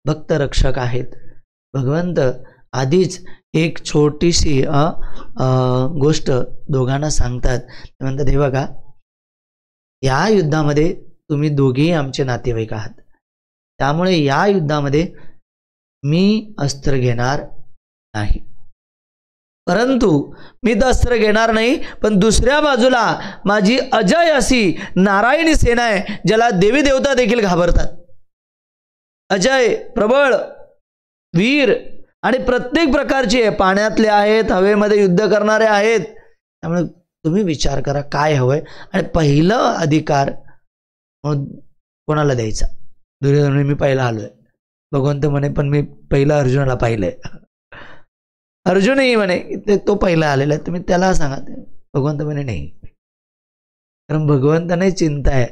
भक्त रक्षक आहेत. भगवंत आधीच एक छोटीशी गोष्ट दोघांना सांगतात. ते म्हणतात, हे बघा, या युद्धामध्ये तुम्ही दोघेही आमचे नातेवाईक आहात, त्यामुळे या युद्धामध्ये मी अस्त्र घेणार नाही. परंतु मी तर अस्त्र घेणार नाही, पण दुसऱ्या बाजूला माझी अजय अशी नारायणी सेना आहे, ज्याला देवी देवता देखील घाबरतात. अजय, प्रबळ, वीर आणि प्रत्येक प्रकारचे, पाण्यातले आहेत, हवेमध्ये युद्ध करणारे आहेत. त्यामुळे तुम्ही विचार करा काय हवंय आणि पहिला अधिकार कोणाला द्यायचा? दुर्योधन म्हणे, मी पहिला आलोय. भगवंत म्हणे, पण मी पहिला अर्जुनाला पाहिलंय. अर्जुनही म्हणे, तो पहिला आलेला आहे, तुम्ही त्याला सांगा. भगवंत म्हणे, नाही, कारण भगवंताने चिंता आहे,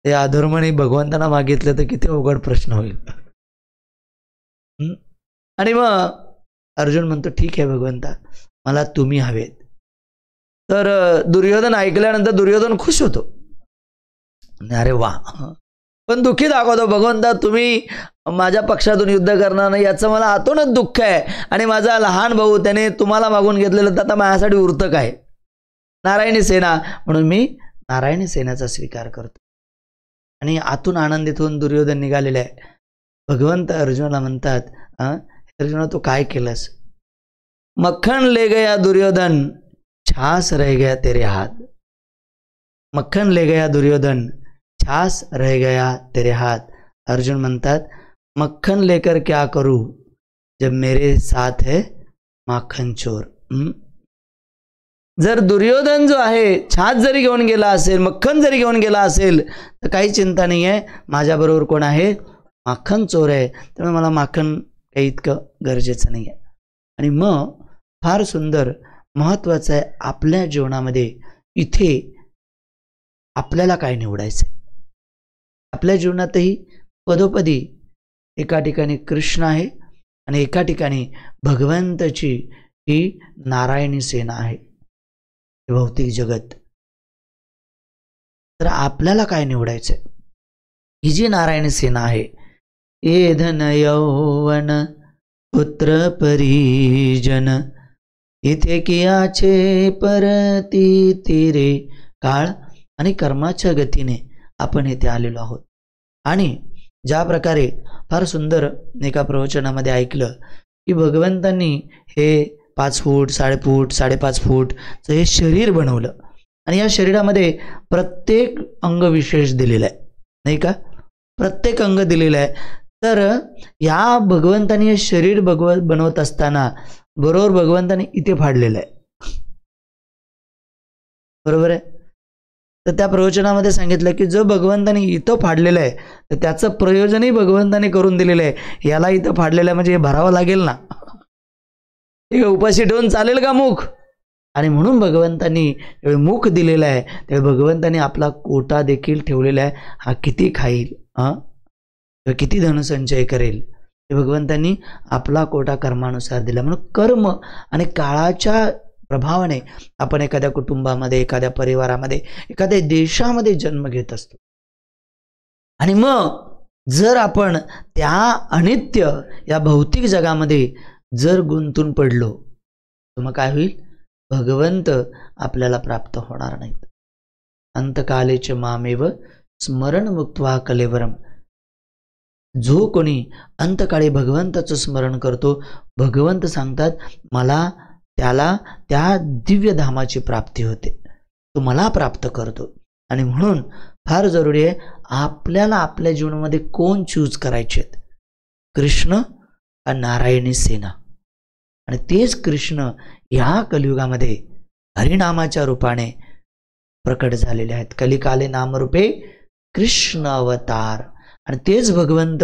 ते अधर्माने भगवंतांना मागितलं तर किती अवघड प्रश्न होईल. आणि मग अर्जुन म्हणतो, ठीक आहे भगवंता, मला तुम्ही हवेत. तर दुर्योधन ऐकल्यानंतर दुर्योधन खुश होतो. अरे वा, पण दुःखी दाखवतो, भगवंता तुम्ही माझ्या पक्षातून युद्ध करणार नाही याचं मला आतूनच दुःख आहे, आणि माझा लहान भाऊ त्याने तुम्हाला मागून घेतलेलं तर आता माझ्यासाठी उरतं काय? नारायणी सेना, म्हणून मी नारायणी सेनेचा स्वीकार करतो. आणि आतून आनंदित होऊन दुर्योधन निघालेला आहे. भगवंत अर्जुनाला म्हणतात, अर्जुना तू काय केलंस? मक्खन ले गया दुर्योधन, छास रह गया तेरे हाथ. मक्खन ले गया दुर्योधन, छास रह गया तेरे हाथ. अर्जुन म्हणतात, मक्खन लेकर क्या करूं जब मेरे साथ है माखन चोर. जर दुर्योधन जो आहे छास जरी घेऊन गेला असेल, मक्खन जरी घेऊन गेला असेल, तर काही चिंता नाही आहे, माझ्याबरोबर कोण आहे? माखन चोर आहे. त्यामुळे मला माखन काही इतकं गरजेचं नाही आहे. आणि मग फार सुंदर महत्त्वाचं आहे आपल्या जीवनामध्ये इथे आपल्याला काय निवडायचं. आपल्या जीवनातही पदोपदी एका ठिकाणी कृष्ण आहे आणि एका ठिकाणी भगवंताची ही नारायणी सेना आहे, भौतिक जगत. तर आपल्याला काय निवडायचंय? ही जी नारायणी सेना आहे, ये धन यौवन पुत्र परिजन, इथे कियाचे परती तिरे काळ. आणि कर्माच्या गतीने आपण इथे आलेलो आहोत. आणि ज्या प्रकारे फार सुंदर एका प्रवचनामध्ये ऐकलं की भगवंतांनी हे 5 फूट 5.5 फूटचं हे शरीर बनवलं, आणि या शरीरामध्ये प्रत्येक अंग विशेष दिलेलं आहे, नाही का? प्रत्येक अंग दिलेलं आहे. तर या भगवंतांनी हे शरीर बनवत असताना बरोबर भगवंतांनी इथे फाडलेलं आहे, बरोबर आहे. तर त्या प्रवचनामध्ये सांगितलं की जो भगवंतांनी इथं फाडलेलं आहे तर त्याचं प्रयोजनही भगवंतांनी करून दिलेलं आहे. याला इथं फाडलेलं आहे म्हणजे हे भरावं लागेल ना, हे उपाशी ठेवून चालेल का मुख? आणि म्हणून भगवंतांनी मुख दिलेलं आहे, त्यावेळी भगवंतांनी आपला कोटा देखील ठेवलेला आहे. हा किती खाईल, किती धनसंचय करेल, हे भगवंतांनी आपला कोटा कर्मानुसार दिला. म्हणून कर्म आणि काळाच्या प्रभावाने आपण एखाद्या कुटुंबामध्ये, एखाद्या परिवारामध्ये, एखाद्या देशामध्ये जन्म घेत असतो. आणि मग जर आपण त्या अनित्य या भौतिक जगामध्ये जर गुंतून पडलो तर मग काय होईल? भगवंत आपल्याला प्राप्त होणार नाहीत. अंतकालेच मामेव स्मरण मुक्त्वा कलेवरम. जो कोणी अंतकाळी भगवंताचं स्मरण करतो, भगवंत सांगतात मला त्याला त्या दिव्य धामाची प्राप्ती होते, तो मला प्राप्त करतो. आणि म्हणून फार जरुरी आहे आपल्याला आपल्या जीवनामध्ये कोण चूज करायचे, कृष्ण का नारायणी सेना. आणि तेच कृष्ण या कलियुगामध्ये हरिनामाच्या रूपाने प्रकट झालेले आहेत. कलिकाले नामरूपे कृष्ण अवतार. आणि तेच भगवंत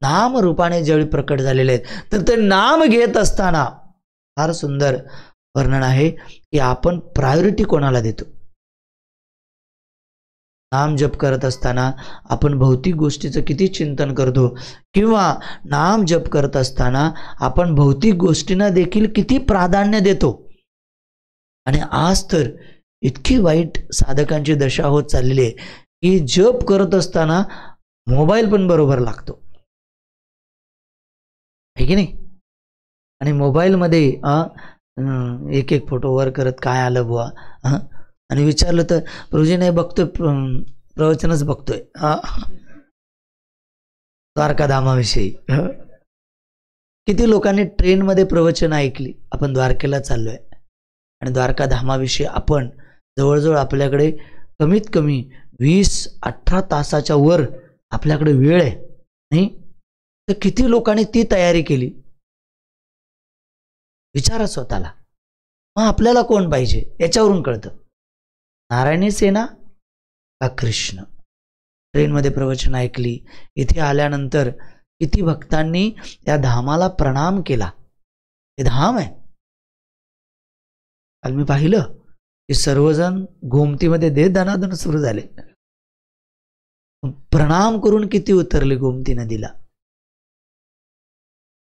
नाम रूपाने ज्यावेळी प्रकट झालेले आहेत तर ते नाम घेत असताना फार सुंदर वर्णन आहे की आपण प्रायोरिटी कोणाला देतो. नाम जप करत असताना आपण भौतिक गोष्टीचं किती चिंतन करतो, किंवा नाम जप करत असताना आपण भौतिक गोष्टींना देखील किती प्राधान्य देतो. आणि आज तर इतकी वाईट साधकांची दशा होत चाललेली आहे की जप करत असताना मोबाईल पण बरोबर लागतो, आहे की नाही? आणि मोबाईलमध्ये एक एक फोटो वर करत काय आलं बुवा, आणि विचारलं तर प्रभूजी नाही बघतोय, प्रवचनच बघतोय द्वारकाधामाविषयी. किती लोकांनी ट्रेनमध्ये प्रवचन ऐकली. आपण द्वारकेला चाललोय आणि द्वारकाधामाविषयी आपण जवळजवळ आपल्याकडे कमीत कमी 20-18 तासाच्या वर आपल्याकडे वेळ आहे, नाही? तर किती लोकांनी ती तयारी केली विचारा स्वतःला. मग आपल्याला कोण पाहिजे याच्यावरून कळतं, नारायणी सेना का कृष्ण. ट्रेनमध्ये प्रवचन ऐकली, इथे आल्यानंतर किती भक्तांनी त्या धामाला प्रणाम केला. हे धाम आहे. काल मी पाहिलं की सर्वजण गोमतीमध्ये दे दनादन सुरू झाले, प्रणाम करून किती उतरले गोमती नदीला.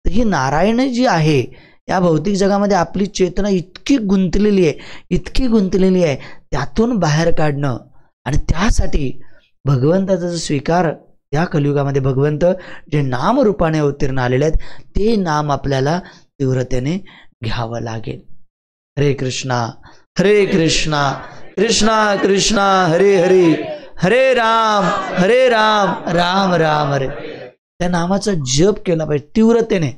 तर ही नारायण जी आहे या भौतिक जगामध्ये आपली चेतना इतकी गुंतलेली आहे, त्यातून बाहेर काढणं आणि त्यासाठी भगवंताचा स्वीकार या कलियुगामध्ये भगवंत जे नाम रूपाने अवतीर्ण आलेले आहेत ते नाम आपल्याला तीव्रतेने घ्यावं लागेल. हरे कृष्णा कृष्णा कृष्णा हरे हरे, हरे राम राम राम हरे. त्या नामाचा जप केला पाहिजे तीव्रतेने.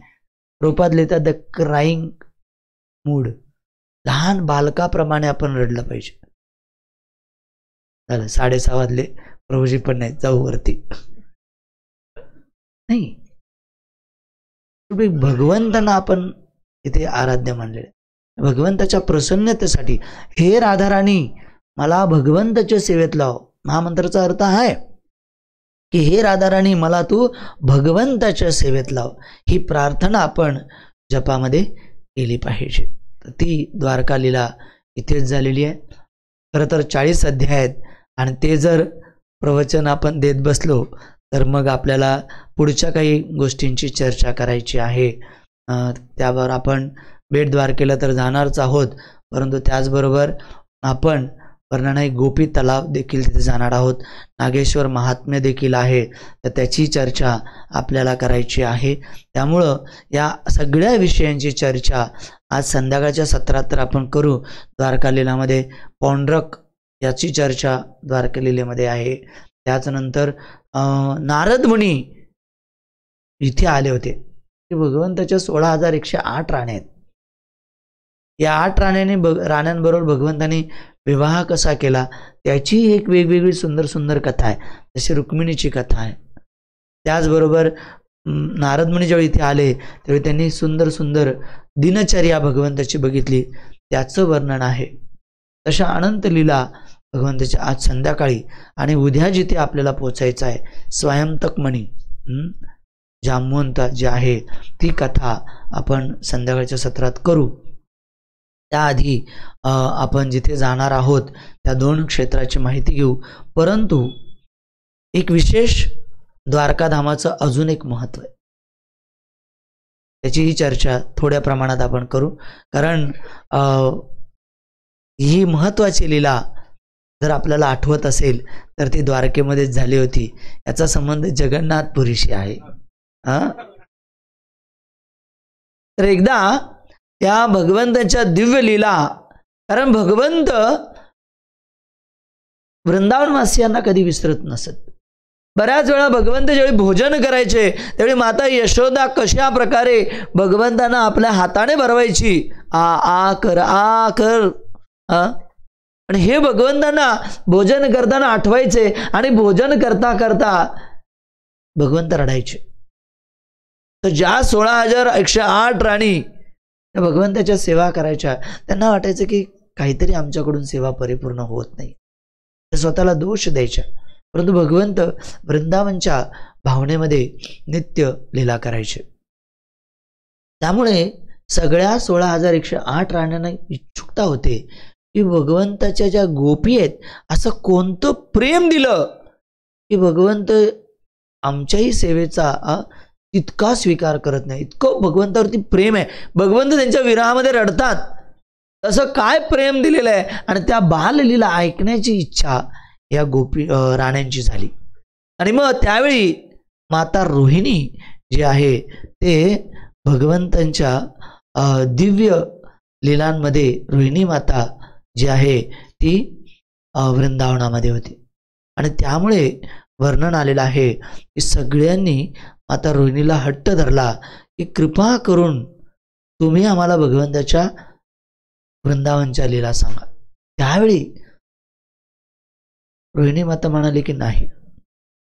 रूपात लिहितात द क्राईंग मूड. लहान बालकाप्रमाणे आपण रडलं पाहिजे. झालं 6:30 वाजले, प्रभूजी पण नाही, जाऊ वरती. नाही, भगवंतांना आपण इथे आराध्य मानलेले. भगवंताच्या प्रसन्नतेसाठी हे राधाराणी मला भगवंताच्या सेवेत लाव. महामंत्राचा अर्थ आहे की हे राधाराणी मला तू भगवंताच्या सेवेत लाव. ही प्रार्थना आपण जपामध्ये केली पाहिजे. तर ती द्वारका लीला इथेच झालेली आहे. खरं तर 40 अध्याय आहेत आणि ते जर प्रवचन आपण देत बसलो तर मग आपल्याला पुढच्या काही गोष्टींची चर्चा करायची आहे. त्यावर आपण बेट द्वारकेला तर जाणारच आहोत, परंतु त्याचबरोबर आपण वर्णनाई गोपी तलाव देखील तिथे जाणार आहोत. नागेश्वर महात्म्य देखील आहे, तर त्याची चर्चा आपल्याला करायची आहे. त्यामुळं या सगळ्या विषयांची चर्चा आज संध्याकाळच्या सत्रात तर आपण करू. द्वारका लीलामध्ये पौंड्रक याची चर्चा द्वारका लीलेमध्ये आहे. त्याच्यानंतर नारद मुनी इथे आले होते. ते भगवंताच्या 16,108 राणे आहेत. या 8 राण्यांबरोबर भगवंताने विवाह कसा केला त्याची एक वेगवेगळी सुंदर सुंदर कथा आहे. जशी रुक्मिणीची कथा आहे. त्याचबरोबर नारद मुनी ज्यावेळी इथे आले त्यावेळी त्यांनी सुंदर सुंदर दिनचर्या भगवंताची बघितली, त्याचं वर्णन आहे. तशा अनंत लीला भगवंताच्या आज संध्याकाळी आणि उद्या जिथे आपल्याला पोचायचं आहे स्वयंतक मणी जांबुवंत जे आहे ती कथा आपण संध्याकाळच्या सत्रात करू. त्याआधी आपण जिथे जाणार आहोत त्या 2 क्षेत्राची माहिती घेऊ. परंतु एक विशेष द्वारकाधामाचं अजून एक महत्त्व आहे, त्याची ही चर्चा थोड्या प्रमाणात आपण करू. कारण ही महत्त्वाची लीला जर आपल्याला आठवत असेल तर ती द्वारकेमध्येच झाली होती. याचा संबंध जगन्नाथपुरीशी आहे. तर एकदा या भगवंताच्या दिव्य लीला, कारण भगवंत वृंदावनवासियांना कधी विसरत नसत. बऱ्याच वेळा भगवंत ज्यावेळी भोजन करायचे त्यावेळी माता यशोदा कशा प्रकारे भगवंतांना आपल्या हाताने भरवायची, आ कर आणि हे भगवंतांना भोजन करताना आठवायचे आणि भोजन करता करता भगवंत रडायचे. तर ज्या 16,108 राणी त्या भगवंताच्या सेवा करायच्या त्यांना वाटायचं की काहीतरी आमच्याकडून सेवा परिपूर्ण होत नाही, ते स्वतःला दोष द्यायच्या. परंतु भगवंत वृंदावनच्या भावनेमध्ये नित्य लीला करायचे. त्यामुळे सगळ्या 16,108 राण्यांना इच्छुकता होते की भगवंताच्या ज्या गोपी आहेत असं कोणतं प्रेम दिलं की भगवंत आमच्याही सेवेचा इतका स्वीकार करत नाही. इतकं भगवंतावरती प्रेम आहे. भगवंत त्यांच्या विरहामध्ये रडतात. तसं काय प्रेम दिलेलं आहे. आणि त्या बाललीला ऐकण्याची इच्छा या गोपी राण्यांची झाली. आणि मग त्यावेळी माता रोहिणी जी आहे ते भगवंतांच्या दिव्य लीलांमध्ये रोहिणी माता जी आहे ती वृंदावनामध्ये होती. आणि त्यामुळे वर्णन आलेलं आहे की सगळ्यांनी माता रोहिणीला हट्ट धरला की कृपा करून तुम्ही आम्हाला भगवंताच्या वृंदावनच्या लीला सांगा. त्यावेळी रोहिणी माता म्हणाली की नाही,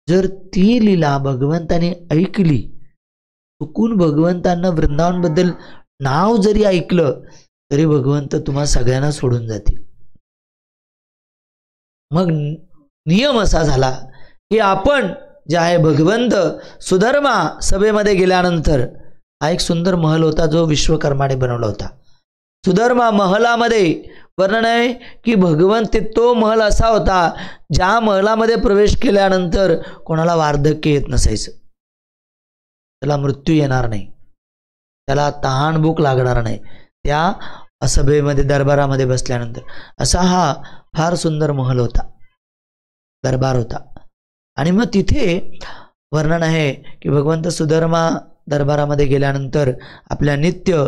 जर ती लीला भगवंताने ऐकली, चुकून भगवंतांना वृंदावनबद्दल नाव जरी ऐकलं तरी भगवंत तुम्हा सगळ्यांना सोडून जातील. मग नियम असा झाला की आपण जे आहे भगवंत सुधर्मा सभेमध्ये गेल्यानंतर हा एक सुंदर महल होता जो विश्वकर्माने बनवला होता. सुधर्मा महलामध्ये वर्णन आहे की भगवंत तो महल असा होता ज्या महलामध्ये प्रवेश केल्यानंतर कोणाला वार्धक्य येत नसायचं, त्याला मृत्यू येणार नाही, त्याला तहान भूक लागणार नाही त्या सभेमध्ये दरबारामध्ये बसल्यानंतर. असा हा फार सुंदर महल होता, दरबार होता. आणि मग तिथे वर्णन आहे की भगवंत सुधर्मा दरबारामध्ये गेल्यानंतर आपल्या नित्य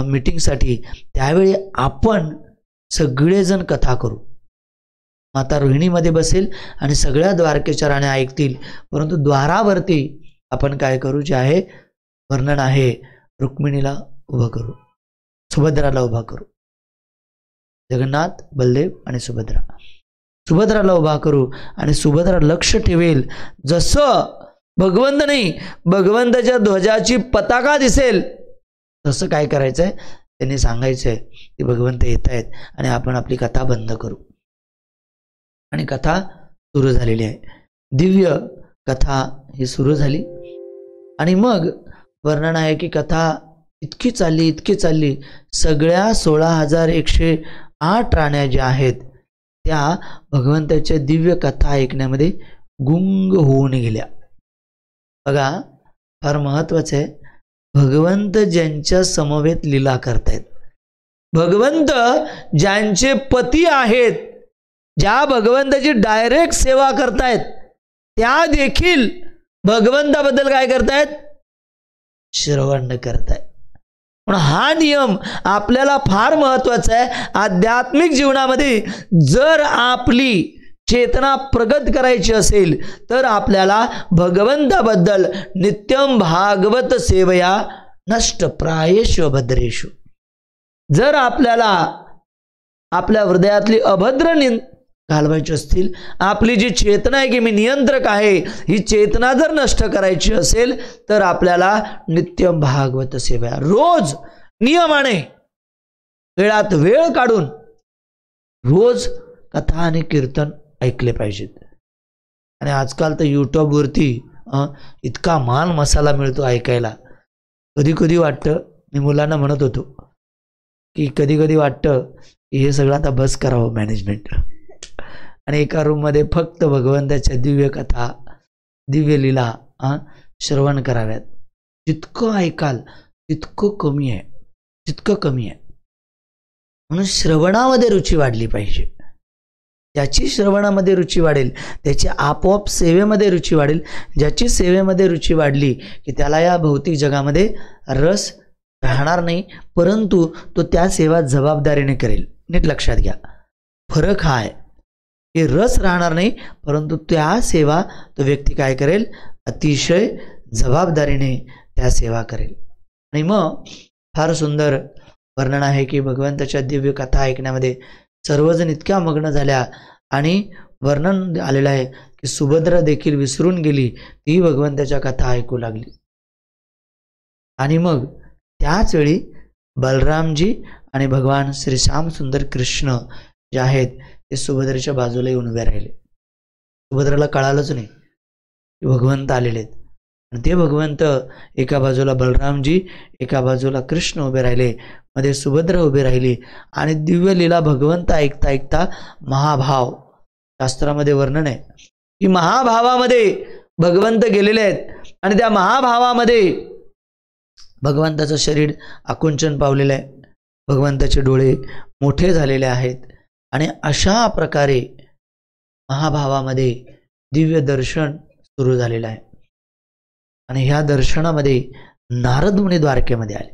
मीटिंगसाठी त्यावेळी आपण सगळेजण कथा करू. माता रोहिणीमध्ये बसेल आणि सगळ्या द्वारकेच्या राण्या ऐकतील, परंतु द्वारावरती आपण काय करू, जे आहे वर्णन आहे, रुक्मिणीला उभं करू, सुभद्राला उभा करू. जगन्नाथ, बलदेव आणि सुभद्राला उभा करू आणि सुभद्रा लक्ष ठेवेल. जसं भगवंत नाही, भगवंताच्या ध्वजाची पताका दिसेल तसं काय करायचंय, त्यांनी सांगायचंय की भगवंत येत आहेत आणि आपण आपली कथा बंद करू. आणि कथा सुरू झालेली आहे. दिव्य कथा ही सुरू झाली. आणि मग वर्णन आहे की कथा इतकी चालली, सगळ्या 16,108 राण्या ज्या आहेत त्या भगवंताच्या दिव्य कथा ऐकण्यामध्ये गुंग होऊन गेल्या. बघा, फार महत्वाचं आहे, भगवंत ज्यांच्या समवेत लीला करतायत, भगवंत ज्यांचे पती आहेत, ज्या भगवंताची डायरेक्ट सेवा करतायत, त्या देखील भगवंताबद्दल काय करतायत, श्रवण करतायत. पण हा नियम आपल्याला फार महत्वाचा आहे. आध्यात्मिक जीवनामध्ये जर आपली चेतना प्रगत करायची असेल तर आपल्याला भगवंताबद्दल नित्यम भागवत सेवया नष्ट प्रायेषु भद्रेषु, जर आपल्याला आपल्या हृदयातली अभद्र घालवायची असतील, आपली जी चेतना आहे की मी नियंत्रक आहे, ही चेतना जर नष्ट करायची असेल तर आपल्याला नित्यम भागवत सेवा, रोज नियमाने वेळात वेळ काढून रोज कथा आणि कीर्तन ऐकले पाहिजेत. आणि आजकाल तर यूट्यूबवरती इतका माल मसाला मिळतो ऐकायला. कधी कधी वाटतं, मी मुलांना म्हणत होतो की कधी कधी वाटतं की हे सगळं आता बस करावं मॅनेजमेंट, आणि एका रूममध्ये फक्त भगवंताच्या दिव्य कथा, दिव्य लीला श्रवण कराव्यात. जितकं ऐकाल तितकं कमी आहे. म्हणून श्रवणामध्ये रुची वाढली पाहिजे. ज्याची श्रवणामध्ये रुची वाढेल त्याची आपोआप सेवेमध्ये रुची वाढेल. ज्याची सेवेमध्ये रुची वाढली की त्याला या भौतिक जगामध्ये रस राहणार नाही, परंतु तो त्या सेवा जबाबदारीने करेल. नीट लक्षात घ्या, फरक हा आहे की रस राहणार नाही, परंतु त्या सेवा तो व्यक्ती काय करेल, अतिशय जबाबदारीने त्या सेवा करेल. आणि मग फार सुंदर वर्णन आहे की भगवंताच्या दिव्य कथा ऐकण्यामध्ये सर्वजण इतक्या मग्न झाल्या आणि वर्णन आलेलं आहे की सुभद्रा देखील विसरून गेली, ती भगवंताच्या कथा ऐकू लागली. आणि मग त्याच वेळी बलरामजी आणि भगवान श्री श्याम सुंदर कृष्ण जे आहेत ते सुभद्रेच्या बाजूला येऊन उभे राहिले. सुभद्रेला कळालंच नाही की भगवंत आलेले आहेत. आणि ते भगवंत एका बाजूला बलरामजी, एका बाजूला कृष्ण उभे राहिले, मध्ये सुभद्रा उभी राहिली. आणि दिव्य लीला भगवंत ऐकता ऐकता महाभाव, शास्त्रामध्ये वर्णन आहे की महाभावामध्ये भगवंत गेलेले आहेत आणि त्या महाभावामध्ये भगवंताचं शरीर आकुंचन पावलेलं आहे, भगवंताचे डोळे मोठे झालेले आहेत. आणि अशा प्रकारे महाभावामध्ये दिव्य दर्शन सुरू झालेलं आहे. आणि ह्या दर्शनामध्ये नारद मुनी द्वारकेमध्ये आले.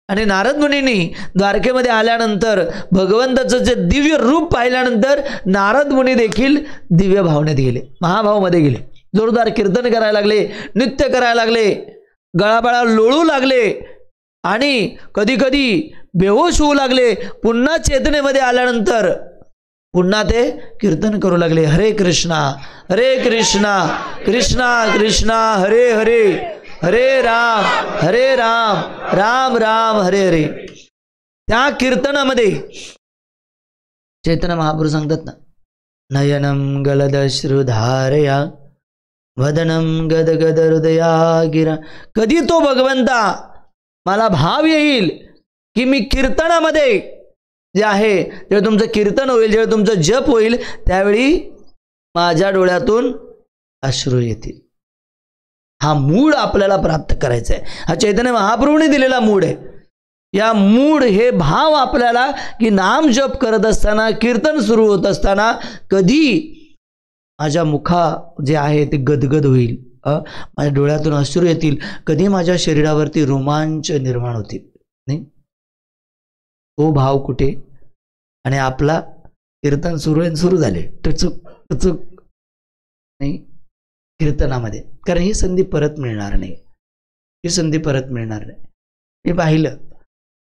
आणि नारद मुनींनी द्वारकेमध्ये आल्यानंतर भगवंताचं जे दिव्य रूप पाहिल्यानंतर नारद मुनी देखील दिव्य भावनेत गेले, महाभावामध्ये गेले. जोरदार कीर्तन करायला लागले, नृत्य करायला लागले, गळाबळा लोळू लागले आणि कधी कधी बेहोश होऊ लागले. पुन्हा चेतनेमध्ये आल्यानंतर पुन्हा ते कीर्तन करू लागले, हरे कृष्णा कृष्णा कृष्णा हरे हरे, हरे राम राम राम हरे हरे. त्या कीर्तनामध्ये चैतन्य महाप्रभू सांगतात ना, नयनम गलदश्रुधारया वदनम गदगद हृदया गिरा. कधी तो भगवंता मला भाव येईल की मी कीर्तनामध्ये जे आहे, जेव्हा तुमचं कीर्तन होईल, जेव्हा तुमचं जप होईल, त्यावेळी माझ्या डोळ्यातून अश्रू येतील. हा मूड आपल्याला प्राप्त करायचा आहे. हा चैतन्य महाप्रभूने दिलेला मूड आहे. या मूड हे भाव आपल्याला की नाम जप करत असताना, कीर्तन सुरू होत असताना कधी माझ्या मुखा जे आहे ते गदगद होईल, माझ्या डोळ्यातून अश्रू येतील, कधी माझ्या शरीरावरती रोमांच निर्माण होतील. नाही, तो भाव कुठे? आणि आपला कीर्तन सुरू झाले टचुक टचुक नाही कीर्तनामध्ये, कारण ही संधी परत मिळणार नाही, ही संधी परत मिळणार नाही. मी पाहिलं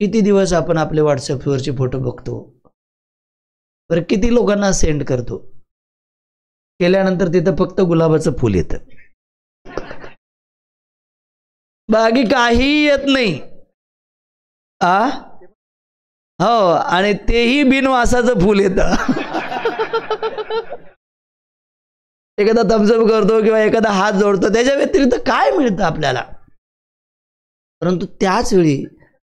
किती दिवस आपण आपले व्हॉट्सअपवरचे फोटो बघतो, बरं किती लोकांना सेंड करतो, केल्यानंतर तिथं फक्त गुलाबाचं फुल येतं, बाकी काही येत नाही. हो, आणि तेही बिनवासाचं फुल येतं. एखादा थम्सअप करतो किंवा एखादा हात जोडतो, त्याच्या व्यतिरिक्त काय मिळतं आपल्याला? परंतु त्याच वेळी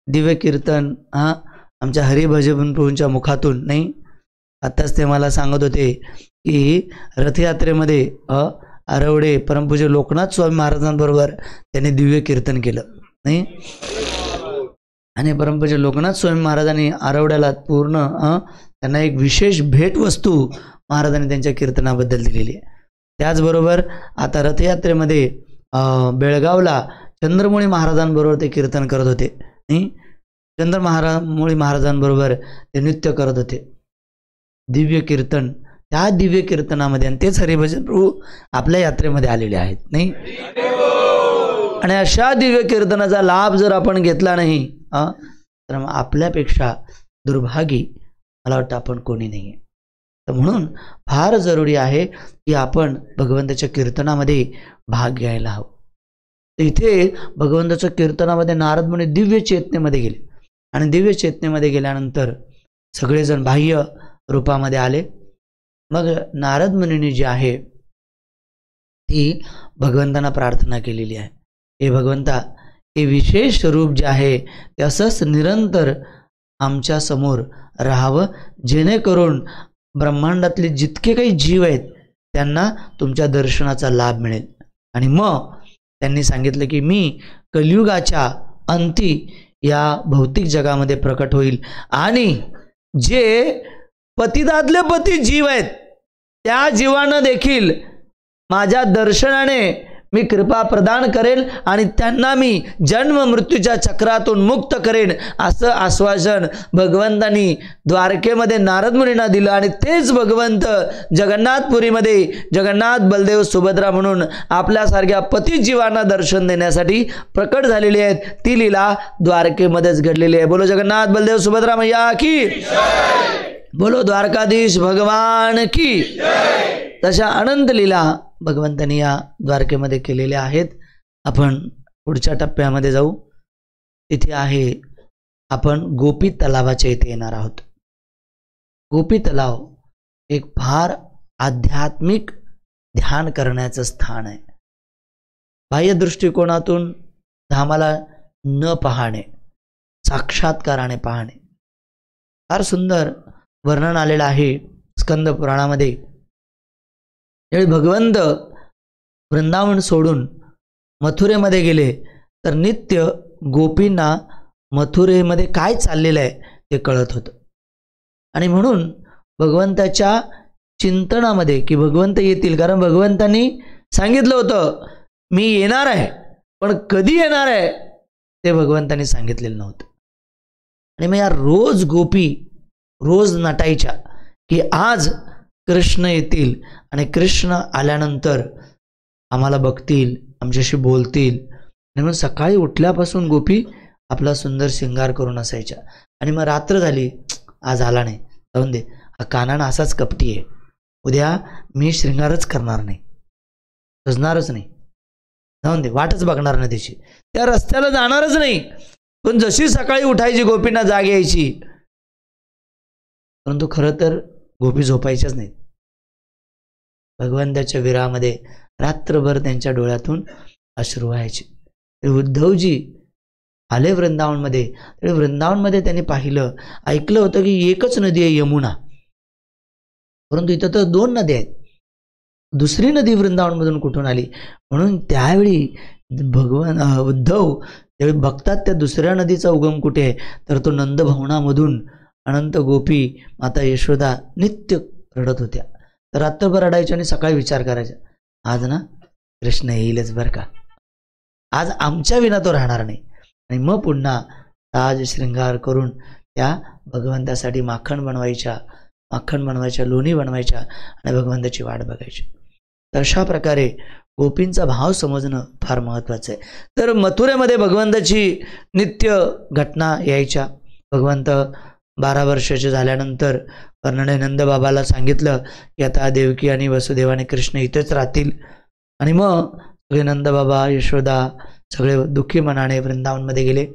दिव्य कीर्तन आमच्या हरिभजन प्रभूंच्या मुखातून नाही. आताच ते मला सांगत होते की रथयात्रेमध्ये आरवडे परमपूज्य लोकनाथ स्वामी महाराजांबरोबर त्यांनी दिव्य कीर्तन केलं नाही. आणि परमपूज्य लोकनाथ स्वामी महाराजांनी आरवड्याला पूर्ण त्यांना एक विशेष भेटवस्तू महाराजांनी त्यांच्या कीर्तनाबद्दल दिलेली आहे. त्याचबरोबर आता रथयात्रेमध्ये बेळगावला चंद्रमौळी महाराजांबरोबर ते कीर्तन करत होते नाही. चंद्रमौळी महाराजांबरोबर ते नृत्य करत होते. दिव्य कीर्तन, त्या दिव्य कीर्तनामध्ये, आणि तेच हरिभजन प्रभू आपल्या यात्रेमध्ये आलेले आहेत नाही. आणि अशा दिव्य कीर्तनाचा लाभ जर आपण घेतला नाही तर मग आपल्यापेक्षा दुर्भागी मला वाटतं आपण कोणी नाही आहे. तर म्हणून फार जरुरी आहे की आपण भगवंताच्या कीर्तनामध्ये भाग घ्यायला हवं. तर इथे भगवंताच्या कीर्तनामध्ये नारद मुनी दिव्य चेतनेमध्ये गेले, आणि दिव्य चेतनेमध्ये गेल्यानंतर सगळेजण बाह्य रूपामध्ये आले. मग नारद मुनींनी जी आहे ती भगवंतांना प्रार्थना केलेली आहे, हे भगवंता, हे विशेष रूप जे आहे ते असंच निरंतर आमच्या समोर राहावं, जेणेकरून ब्रह्मांडातले जितके काही जीव आहेत त्यांना तुमच्या दर्शनाचा लाभ मिळेल. आणि मग त्यांनी सांगितलं की मी कलियुगाच्या अंती या भौतिक जगामध्ये प्रकट होईल, आणि जे पतितातले पती जीव आहेत त्या जीवांना देखील माझ्या दर्शनाने मी कृपा प्रदान करेल, आणि त्यांना मी जन्म मृत्यूच्या चक्रातून मुक्त करेन, असं आश्वासन भगवंतांनी द्वारकेमध्ये नारद मुनींना दिलं. आणि तेच भगवंत जगन्नाथपुरीमध्ये जगन्नाथ बलदेव सुभद्रा म्हणून आपल्यासारख्या पती जीवांना दर्शन देण्यासाठी प्रकट झालेली आहेत. ती लीला द्वारकेमध्येच घडलेली आहे. बोलो जगन्नाथ बलदेव सुभद्रा मैया की, बोलो द्वारकाधीश भगवान की. तशा अनंत लीला भगवंतांनी या द्वारकेमध्ये केलेल्या आहेत. आपण पुढच्या टप्प्यामध्ये जाऊ. तिथे आहे, आपण गोपी तलावाच्या इथे येणार आहोत. गोपी तलाव एक फार आध्यात्मिक ध्यान करण्याचं स्थान आहे. बाह्य दृष्टिकोनातून धामाला न पाहणे, साक्षात्काराने पाहणे. फार सुंदर वर्णन आलेलं आहे स्कंद पुराणामध्ये. त्यावेळी भगवंत वृंदावन सोडून मथुरेमध्ये गेले, तर नित्य गोपींना मथुरेमध्ये काय चाललेलं आहे ते कळत होतं. आणि म्हणून भगवंताच्या चिंतनामध्ये की भगवंत येतील, कारण भगवंतांनी सांगितलं होतं मी येणार आहे, पण कधी येणार आहे ते भगवंतांनी सांगितलेलं नव्हतं. आणि मग या रोज गोपी रोज नटायच्या की आज कृष्ण येतील, आणि कृष्ण आल्यानंतर आम्हाला बघतील, आमच्याशी बोलतील. आणि मग सकाळी उठल्यापासून गोपी आपला सुंदर शृंगार करून असायच्या. आणि मग रात्र झाली, आज आला नाही, जाऊन दे, हा कानानं असाच कपटी आहे, उद्या मी शृंगारच करणार नाही, सजणारच नाही, जाऊन दे, वाटच बघणार नाही त्याची, त्या रस्त्याला जाणारच नाही. पण जशी सकाळी उठायची गोपींना जाग यायची. परंतु खरं तर गोपी झोपायच्याच नाहीत. भगवंताच्या विरामध्ये रात्रभर त्यांच्या डोळ्यातून अश्रू व्हायचे. उद्धवजी आले वृंदावनमध्ये. वृंदावनमध्ये त्यांनी पाहिलं, ऐकलं होतं की एकच नदी आहे यमुना, परंतु इथं तर 2 नद्या आहेत. दुसरी नदी वृंदावनमधून कुठून आली? म्हणून त्यावेळी उद्धव त्यावेळी बघतात त्या दुसऱ्या नदीचा उगम कुठे आहे, तर तो नंदभवनामधून अनंत गोपी माता यशोदा नित्य रडत होत्या. तर रात्रभर रडायच्या आणि सकाळी विचार करायच्या, आज ना कृष्ण येईलच बरं का, आज आमच्या विना तो राहणार नाही. आणि मग पुन्हा ताज शृंगार करून त्या भगवंतासाठी माखण बनवायच्या, लोणी बनवायच्या आणि भगवंताची वाट बघायची. तर अशा प्रकारे गोपींचा भाव समजणं फार महत्त्वाचं आहे. तर मथुरेमध्ये भगवंताची नित्य घटना यायच्या. भगवंत 12 वर्षाचे झाल्यानंतर कर्णने नंदबाबाला सांगितलं की आता देवकी आणि वसुदेवाने कृष्ण इथेच राहतील. आणि मग सगळे नंदबाबा, यशोदा सगळे दुःखी मनाने वृंदावनमध्ये गेले.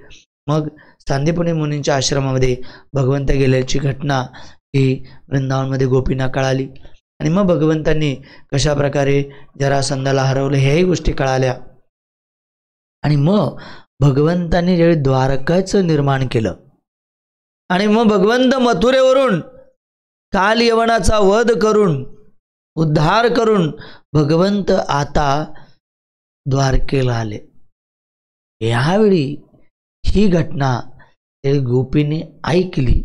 मग सांदीपनी मुनींच्या आश्रमामध्ये भगवंत गेल्याची घटना ही वृंदावनमध्ये गोपींना कळाली. आणि मग भगवंतांनी कशा प्रकारे जरासंधाला हरवलं ह्याही गोष्टी कळाल्या. आणि मग भगवंतांनी ज्यावेळी द्वारकाचं निर्माण केलं आणि मग भगवंत मथुरेवरून काल यवनाचा वध करून उद्धार करून भगवंत आता द्वारकेला आले. यावेळी ही घटना गोपीने ऐकली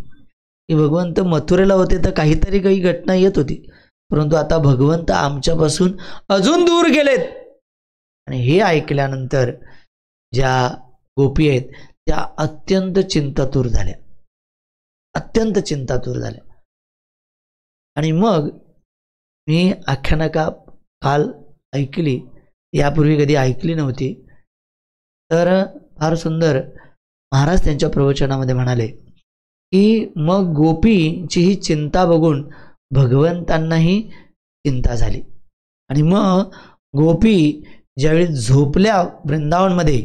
की भगवंत मथुरेला होते तर काही घटना येत होती, परंतु आता भगवंत आमच्यापासून अजून दूर गेलेत. आणि हे ऐकल्यानंतर ज्या गोपी आहेत त्या अत्यंत चिंतातूर झाल्या. आणि मग मी आख्यानका काल ऐकली, यापूर्वी कधी ऐकली नव्हती. तर फार सुंदर महाराज त्यांच्या प्रवचनामध्ये म्हणाले की मग गोपीची ही चिंता बघून भगवंतांनाही चिंता झाली. आणि मग गोपी ज्यावेळी झोपल्या वृंदावनमध्ये,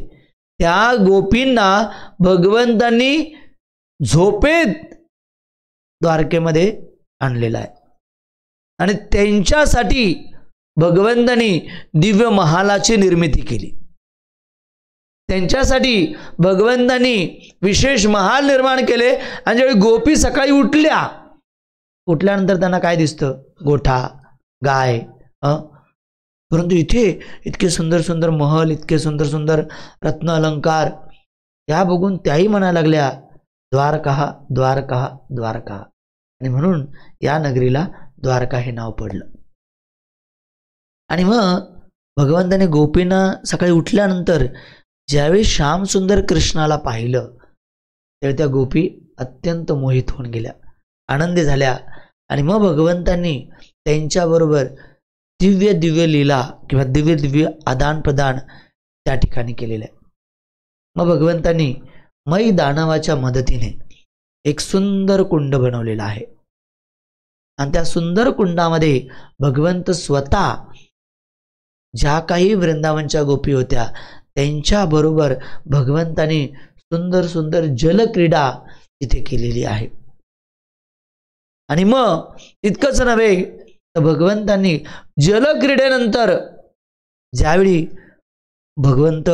त्या गोपींना भगवंतांनी झोपेत द्वारकेमध्ये आणलेला आहे. आणि त्यांच्यासाठी भगवंतांनी दिव्य महालाची निर्मिती केली. त्यांच्यासाठी भगवंतांनी विशेष महाल निर्माण केले. आणि ज्यावेळी गोपी सकाळी उठल्यानंतर त्यांना काय दिसतं? गोठा, गाय. परंतु इथे इतके सुंदर सुंदर महल, इतके सुंदर सुंदर रत्न अलंकार, त्या बघून त्याही म्हणायला लागल्या द्वारका द्वारका द्वारका. आणि म्हणून या नगरीला द्वारका हे नाव पडलं. आणि मग भगवंताने गोपींना सकाळी उठल्यानंतर ज्यावेळी श्याम सुंदर कृष्णाला पाहिलं त्यावेळी त्या गोपी अत्यंत मोहित होऊन गेल्या, आनंदी झाल्या. आणि मग भगवंतांनी त्यांच्याबरोबर दिव्य दिव्य लीला किंवा दिव्य दिव्य आदान प्रदान त्या ठिकाणी केलेलं आहे. मग भगवंतांनी मै दानवाच्या मदतीने एक सुंदर कुंड बनवलेला आहे. आणि त्या सुंदर कुंडामध्ये भगवंत स्वतः ज्या काही वृंदावनच्या गोपी होत्या त्यांच्याबरोबर भगवंतांनी सुंदर सुंदर जलक्रीडा तिथे केलेली आहे. आणि मग इतकंच नव्हे तर भगवंतांनी जलक्रीडेनंतर ज्यावेळी भगवंत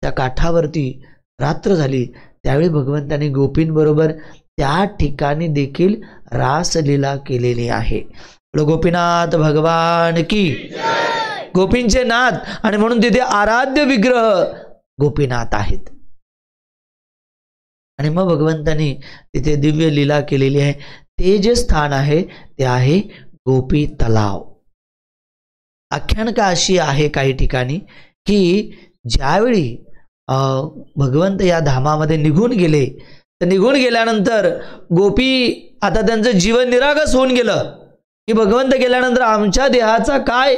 त्या काठावरती रात्र झाली त्यावेळी भगवंतांनी गोपींबरोबर त्या ठिकाणी देखील रासलीला केलेली आहे. गोपीनाथ भगवान की, गोपींचे नाथ. आणि म्हणून तिथे आराध्य विग्रह गोपीनाथ आहेत. आणि मग भगवंतांनी तिथे दिव्य लीला केलेली आहे. ते जे स्थान आहे ते आहे गोपी तलाव. आख्यानका अशी आहे काही ठिकाणी की ज्यावेळी भगवंत या धामामध्ये निघून गेले तर निघून गेल्यानंतर गोपी आता त्यांचं जीवन निरागस होऊन गेलं की भगवंत गेल्यानंतर आमच्या देहाचा काय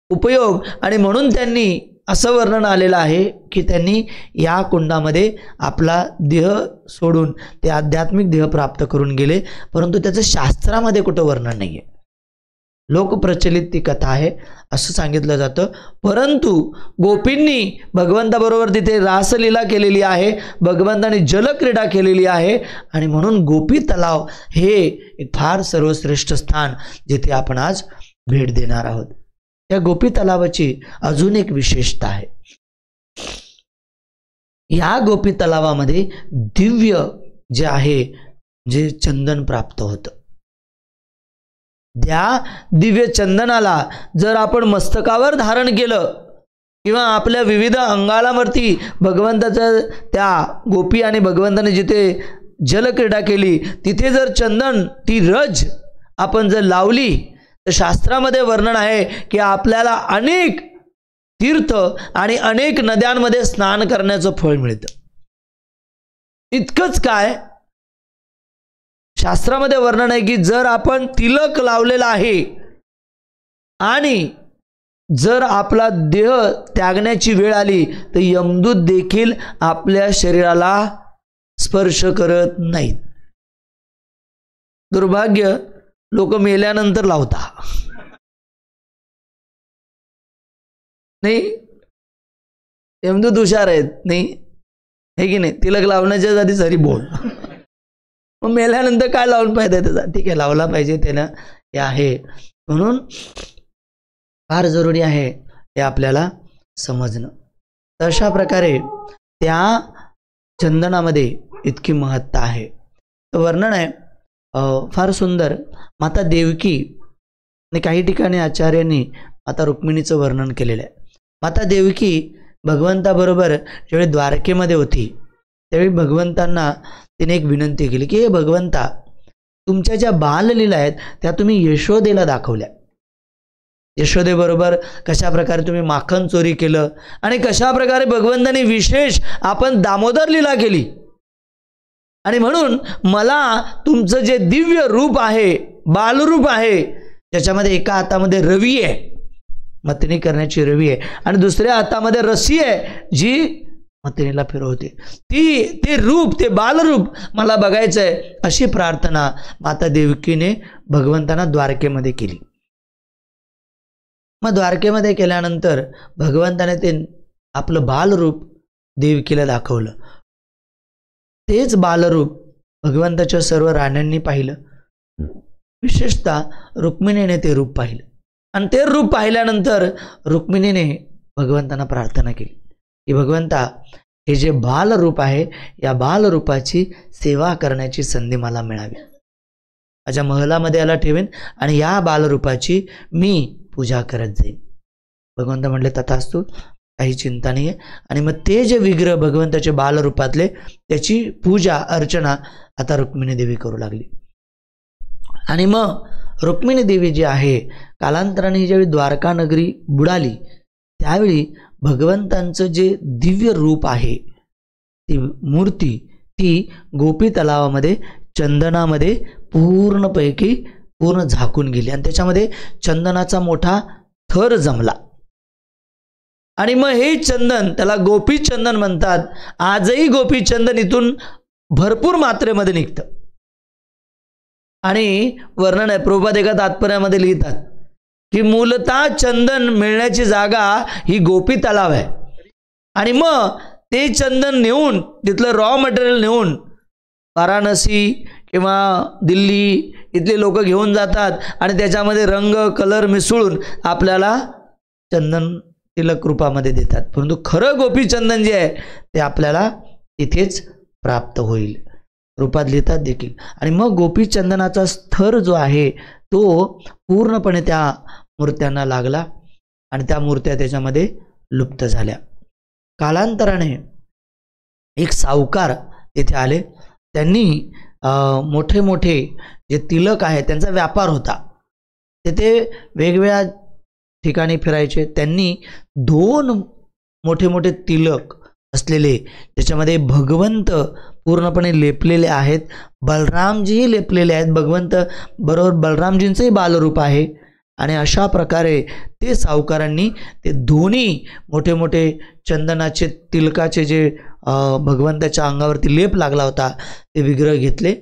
उपयोग. आणि म्हणून त्यांनी असं वर्णन आलेलं आहे की त्यांनी या कुंडामध्ये आपला देह सोडून ते आध्यात्मिक देह प्राप्त करून गेले. परंतु त्याचं शास्त्रामध्ये कुठं वर्णन नाही आहे, लोकप्रचलित ती कथा आहे असं सांगितलं जातं. परंतु गोपींनी भगवंताबरोबर तिथे रासलीला केलेली आहे, भगवंताने जलक्रीडा केलेली आहे. आणि म्हणून गोपी तलाव हे एक फार सर्वश्रेष्ठ स्थान जिथे आपण आज भेट देणार आहोत. या गोपी तलावाची अजून एक विशेषता आहे. या गोपी तलावामध्ये दिव्य जे आहे जे चंदन प्राप्त होतं. त्या दिव्य चंदनाला जर आपण मस्तकावर धारण केलं किंवा आपल्या विविध अंगालावरती भगवंताचं त्या गोपी आणि भगवंताने जिथे जलक्रीडा केली तिथे जर चंदन ती रज आपण जर लावली तर शास्त्रामध्ये वर्णन आहे की आपल्याला अनेक तीर्थ आणि अनेक नद्यांमध्ये स्नान करण्याचं फळ मिळतं. इतकंच काय, शास्त्रामध्ये वर्णन आहे की जर आपण तिलक लावलेला आहे आणि जर आपला देह त्यागण्याची वेळ आली तर यमदूत देखील आपल्या शरीराला स्पर्श करत नाहीत. दुर्भाग्य, लोक मेल्यानंतर लावता नाही. यमदूत हुशार आहेत नाही, हे की नाही. तिलक लावण्याच्या आधी सरी बोल, मग मेल्यानंतर काय लावून फायदा त्याचा. ठीक आहे, लावला पाहिजे त्यानं, हे आहे. म्हणून फार जरुरी आहे हे आपल्याला समजणं. तर अशा प्रकारे त्या चंदनामध्ये इतकी महत्ता आहे. तर वर्णन आहे फार सुंदर. माता देवकी आणि काही ठिकाणी आचार्यांनी माता रुक्मिणीचं वर्णन केलेलं आहे. माता देवकी भगवंताबरोबर ज्यावेळी द्वारकेमध्ये होती त्यावेळी भगवंतांना तिने एक विनंती केली की हे भगवंता, तुमच्या ज्या बाललीला आहेत त्या तुम्ही यशोदेला दाखवल्या. यशोदेबरोबर कशा प्रकारे तुम्ही माखन चोरी केलं आणि कशा प्रकारे भगवंतांनी विशेष आपण दामोदर लीला केली. आणि म्हणून मला तुमचं जे दिव्य रूप आहे, बालरूप आहे, त्याच्यामध्ये एका हातामध्ये रवी आहे, मथनी करण्याची रवी आहे, आणि दुसऱ्या हातामध्ये रस्सी आहे जी मथनीला फिरवते. ते रूप, ते बालरूप मला बघायचं आहे, अशी प्रार्थना माता देवकीने भगवंतांना द्वारकेमध्ये केली. मग द्वारकेमध्ये केल्यानंतर भगवंताने ते आपलं बालरूप देवकीला दाखवलं. तेच बालरूप भगवंताच्या सर्व राण्यांनी पाहिलं. विशेषतः रुक्मिणीने ते रूप पाहिलं, आणि ते रूप पाहिल्यानंतर रुक्मिणीने भगवंतांना प्रार्थना केली की भगवंता, हे जे बालरूप आहे या बालरूपाची सेवा करण्याची संधी मला मिळावी. माझ्या महलामध्ये याला ठेवेन आणि या बालरूपाची मी पूजा करत जाईल. भगवंत म्हटले तथास्तु, काही चिंता नाही आहे. आणि मग ते जे विग्रह भगवंताचे बालरूपातले त्याची पूजा अर्चना आता रुक्मिणी देवी करू लागली. आणि मग रुक्मिणी देवी जी आहे, कालांतराने ज्यावेळी द्वारका नगरी बुडाली त्यावेळी भगवंतांचं जे दिव्य रूप आहे, ती मूर्ती, ती गोपी तलावामध्ये चंदनामध्ये पूर्ण झाकून गेली आणि त्याच्यामध्ये चंदनाचा मोठा थर जमला. आणि मग हे चंदन, त्याला गोपी चंदन म्हणतात. आजही गोपी चंदन इथून भरपूर मात्रेमध्ये निघतं. आणि वर्णन आहे, प्रभुपाद एका तात्पर्यामध्ये लिहितात की मूलतः चंदन मिळण्याची जागा ही गोपी तलाव आहे. आणि मग ते चंदन नेऊन, तिथलं रॉ मटेरियल नेऊन वाराणसी किंवा दिल्ली इथले लोक घेऊन जातात आणि त्याच्यामध्ये रंग कलर मिसळून आपल्याला चंदन तिलक रूपामध्ये देतात. परंतु खरं गोपी चंदन जे आहे ते आपल्याला तिथेच प्राप्त होईल रूपात लिहितात देखील. आणि मग गोपी चंदनाचा स्तर जो आहे तो पूर्णपणे त्या मूर्त्यांना लागला आणि त्या मूर्त्या त्याच्यामध्ये लुप्त झाल्या. कालांतराने एक सावकार तिथे आले. त्यांनी मोठे मोठे जे तिलक आहे त्यांचा व्यापार होता, ते वेगवेगळ्या ठिकाणी फिरायचे. त्यांनी 2 मोठे मोठे तिलक असलेले, ज्याच्यामध्ये भगवंत पूर्णपणे लेपलेले आहेत, बलरामजीही लेपलेले आहेत, भगवंत बरोबर बलरामजींचंही बालरूप आहे. आणि अशा प्रकारे ते सावकारांनी ते दोन्ही मोठे मोठे चंदनाचे तिलकाचे जे भगवंताच्या अंगावरती लेप लागला होता ते विग्रह घेतले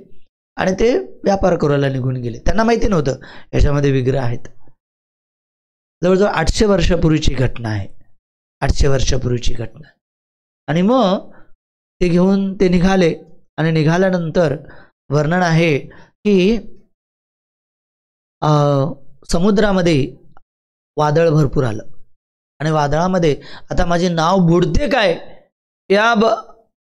आणि ते व्यापार करायला निघून गेले. त्यांना माहिती नव्हतं याच्यामध्ये विग्रह आहेत. जवळजवळ 800 वर्षापूर्वीची घटना आहे. 800 वर्षापूर्वीची घटना. आणि मग ते घेऊन ते निघाले आणि निघाल्यानंतर वर्णन आहे की समुद्रामध्ये वादळ भरपूर आलं आणि वादळामध्ये आता माझे नाव बुडते काय या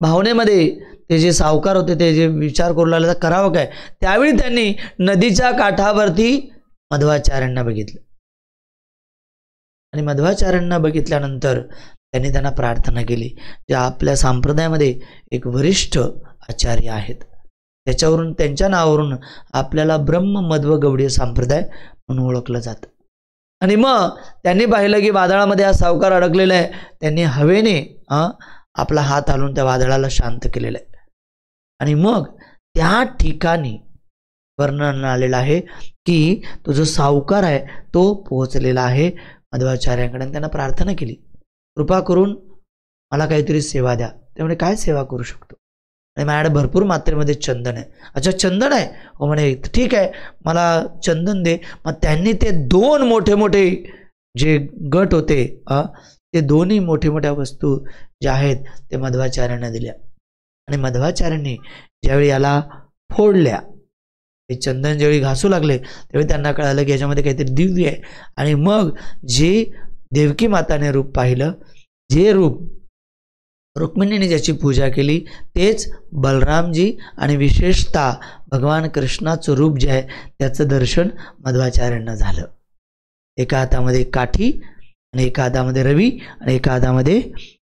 भावनेमध्ये ते जे सावकार होते ते जे विचार करू लागले तर करावं काय. त्यावेळी त्यांनी नदीच्या काठावरती मध्वाचार्यांना बघितलं आणि मध्वाचार्यांना बघितल्यानंतर त्यांनी त्यांना प्रार्थना केली. ज्या आपल्या संप्रदायामध्ये एक वरिष्ठ आचार्य आहेत, त्याच्यावरून त्यांच्या नावावरून आपल्याला ब्रह्म मध्व गौडीय संप्रदाय म्हणून ओळखलं जातं. आणि मग त्यांनी पाहिलं की वादळामध्ये हा सावकार अडकलेला आहे. त्यांनी हवेने आपला हात हलवून त्या वादळाला शांत केलेलं आहे. आणि मग त्या ठिकाणी वर्णन आलेलं आहे की तो जो सावकार आहे तो पोहोचलेला आहे मध्वाचार्यांकडे. त्यांना प्रार्थना केली, कृपा करून मला काहीतरी सेवा द्या. त्यामुळे काय सेवा करू शकतो? आणि माझ्याकडे भरपूर मात्रेमध्ये चंदन आहे. अच्छा, चंदन आहे? हो म्हणे, ठीक आहे, मला चंदन दे. मग त्यांनी ते 2 मोठे मोठे जे गट होते ते दोन्ही मोठे मोठ्या वस्तू ज्या आहेत ते मध्वाचार्यांना दिल्या. आणि मध्वाचार्यांनी ज्यावेळी याला फोडल्या, हे चंदन ज्यावेळी घासू लागले त्यावेळी त्यांना कळालं की याच्यामध्ये काहीतरी दिव्य आहे. आणि मग जे देवकी माताने रूप पाहिलं, जे रूप रुक्मिणीने ज्याची पूजा केली, तेच बलरामजी आणि विशेषतः भगवान कृष्णाचं रूप जे आहे त्याचं दर्शन मध्वाचार्यांना झालं. एका हातामध्ये काठी आणि एका हातामध्ये रवी आणि एका हातामध्ये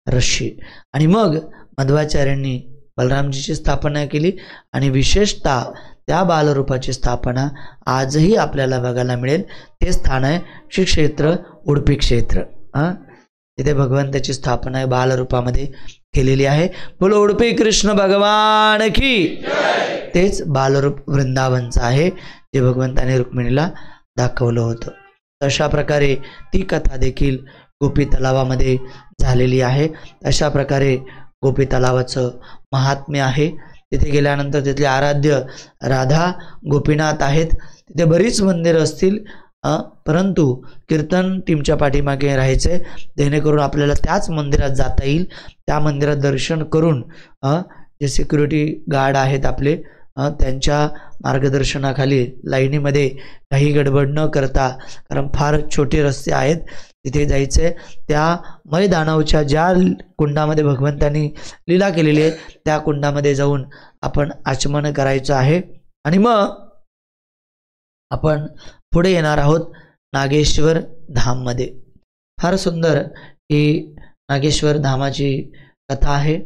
रश्शी. आणि मग मध्वाचार्यांनी बलरामजीची स्थापना केली. आणि विशेषतः त्या बालरूपाची स्थापना आजही आपल्याला बघायला मिळेल. ते स्थान आहे श्री क्षेत्र उडुपी क्षेत्र. तिथे भगवंताची स्थापना आहे बालरूपामध्ये केलेली आहे. बोलो उडुपी कृष्ण भगवान की. तेच बालरूप वृंदावनचं आहे जे भगवंताने रुक्मिणीला दाखवलं होतं. अशा प्रकारे ती कथा देखील गोपी तलावामध्ये झालेली आहे. अशा प्रकारे गोपी तलावाचं महात्म्य आहे. तिथे गेल्यानंतर तिथले आराध्य राधा गोपीनाथ आहेत. तिथे बरीच मंदिरं असतील, परंतु कीर्तन टीमच्या पाठीमागे राहायचे जेणेकरून आपल्याला त्याच मंदिरात जाता येईल. त्या मंदिरात दर्शन करून जे सिक्युरिटी गार्ड आहेत आपले, त्यांच्या मार्गदर्शनाखाली लाईनीमध्ये काही गडबड न करता, कारण फार छोटे रस्ते आहेत, तिथे जायचे. त्या मैदानावच्या ज्या कुंडामध्ये भगवंतांनी लीला केलेली आहे त्या कुंडामध्ये जाऊन आपण आचमन करायचं आहे. आणि मग आपण पुढे येणार आहोत नागेश्वर धाममध्ये. फार सुंदर ही नागेश्वर धामाची कथा आहे.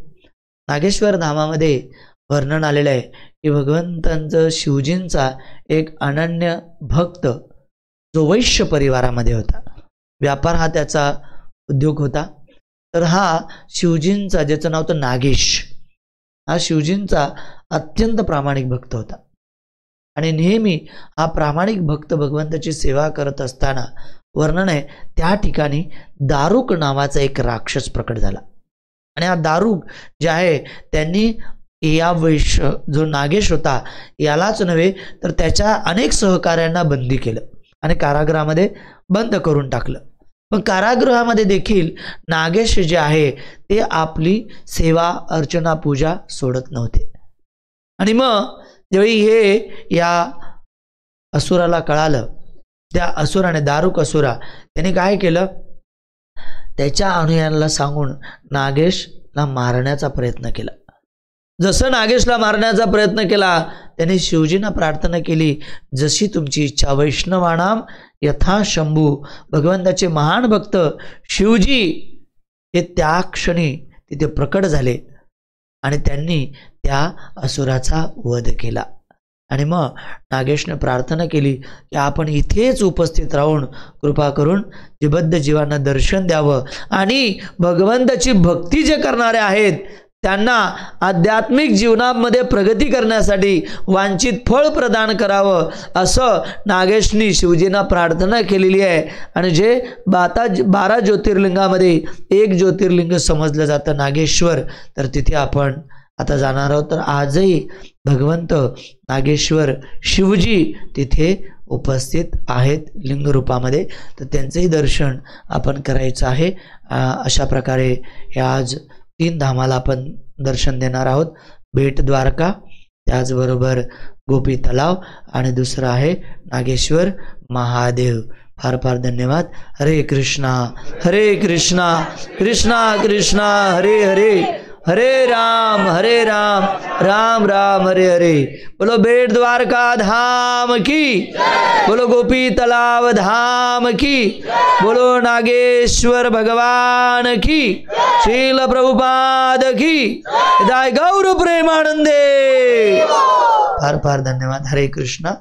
नागेश्वर धामामध्ये वर्णन आलेलं आहे की भगवंतांचं शिवजींचा एक अनन्य भक्त जो वैश्य परिवारामध्ये होता, व्यापार हा त्याचा उद्योग होता. तर हा शिवजींचा, ज्याचं नाव होतं नागेश, हा शिवजींचा अत्यंत प्रामाणिक भक्त होता. आणि नेहमी हा प्रामाणिक भक्त भगवंताची सेवा करत असताना वर्णन आहे त्या ठिकाणी दारुक नावाचा एक राक्षस प्रकट झाला. आणि हा दारुक जे आहे त्यांनी या वैश्य जो नागेश होता यालाच नव्हे तर त्याच्या अनेक सहकाऱ्यांना बंदी केलं आणि कारागृहामध्ये बंद करून टाकलं. पण कारागृहामध्ये देखील नागेश जे आहे ते आपली सेवा अर्चना पूजा सोडत नव्हते. आणि मग ज्यावेळी हे या असुराला कळालं, त्या असुराने, दारुक असुरा, त्याने काय केलं, त्याच्या अनुयायांना सांगून नागेशला मारण्याचा प्रयत्न केला. जसं नागेशला मारण्याचा प्रयत्न केला त्याने शिवजींना प्रार्थना केली, जशी तुमची इच्छा, वैष्णवानाम यथा शंभू. भगवंताचे महान भक्त शिवजी हे त्या क्षणी तिथे प्रकट झाले आणि त्यांनी त्या असुराचा वध केला. आणि मग नागेशने प्रार्थना केली की आपण इथेच उपस्थित राहून कृपा करून जिबद्ध जीवांना दर्शन द्यावं आणि भगवंताची भक्ती जे करणारे आहेत त्यांना आध्यात्मिक जीवनामध्ये प्रगती करण्यासाठी वांछित फळ प्रदान करावं, असं नागेशनी शिवजींना प्रार्थना केलेली आहे. आणि जे 12 ज्योतिर्लिंगामध्ये एक ज्योतिर्लिंग समजलं जातं नागेश्वर, तर तिथे आपण आता जाणार आहोत. तर आजही भगवंत नागेश्वर शिवजी तिथे उपस्थित आहेत लिंग रूपामध्ये, तर त्यांचंही दर्शन आपण करायचं आहे. अशा प्रकारे हे आज 3 धामाला आपण दर्शन देणार आहोत. बेट द्वारका, त्याचबरोबर गोपी तलाव आणि दुसरं आहे नागेश्वर महादेव. फार फार धन्यवाद. हरे कृष्णा कृष्णा कृष्णा हरे हरे, हरे राम राम राम हरे हरे. बोलो बेट द्वारका धाम की, बोलो गोपी तलाव धाम की, बोलो नागेश्वर भगवान की, श्रील प्रभुपाद की, दाय गौर प्रेमानंदे. फार फार धन्यवाद. हरे कृष्णा.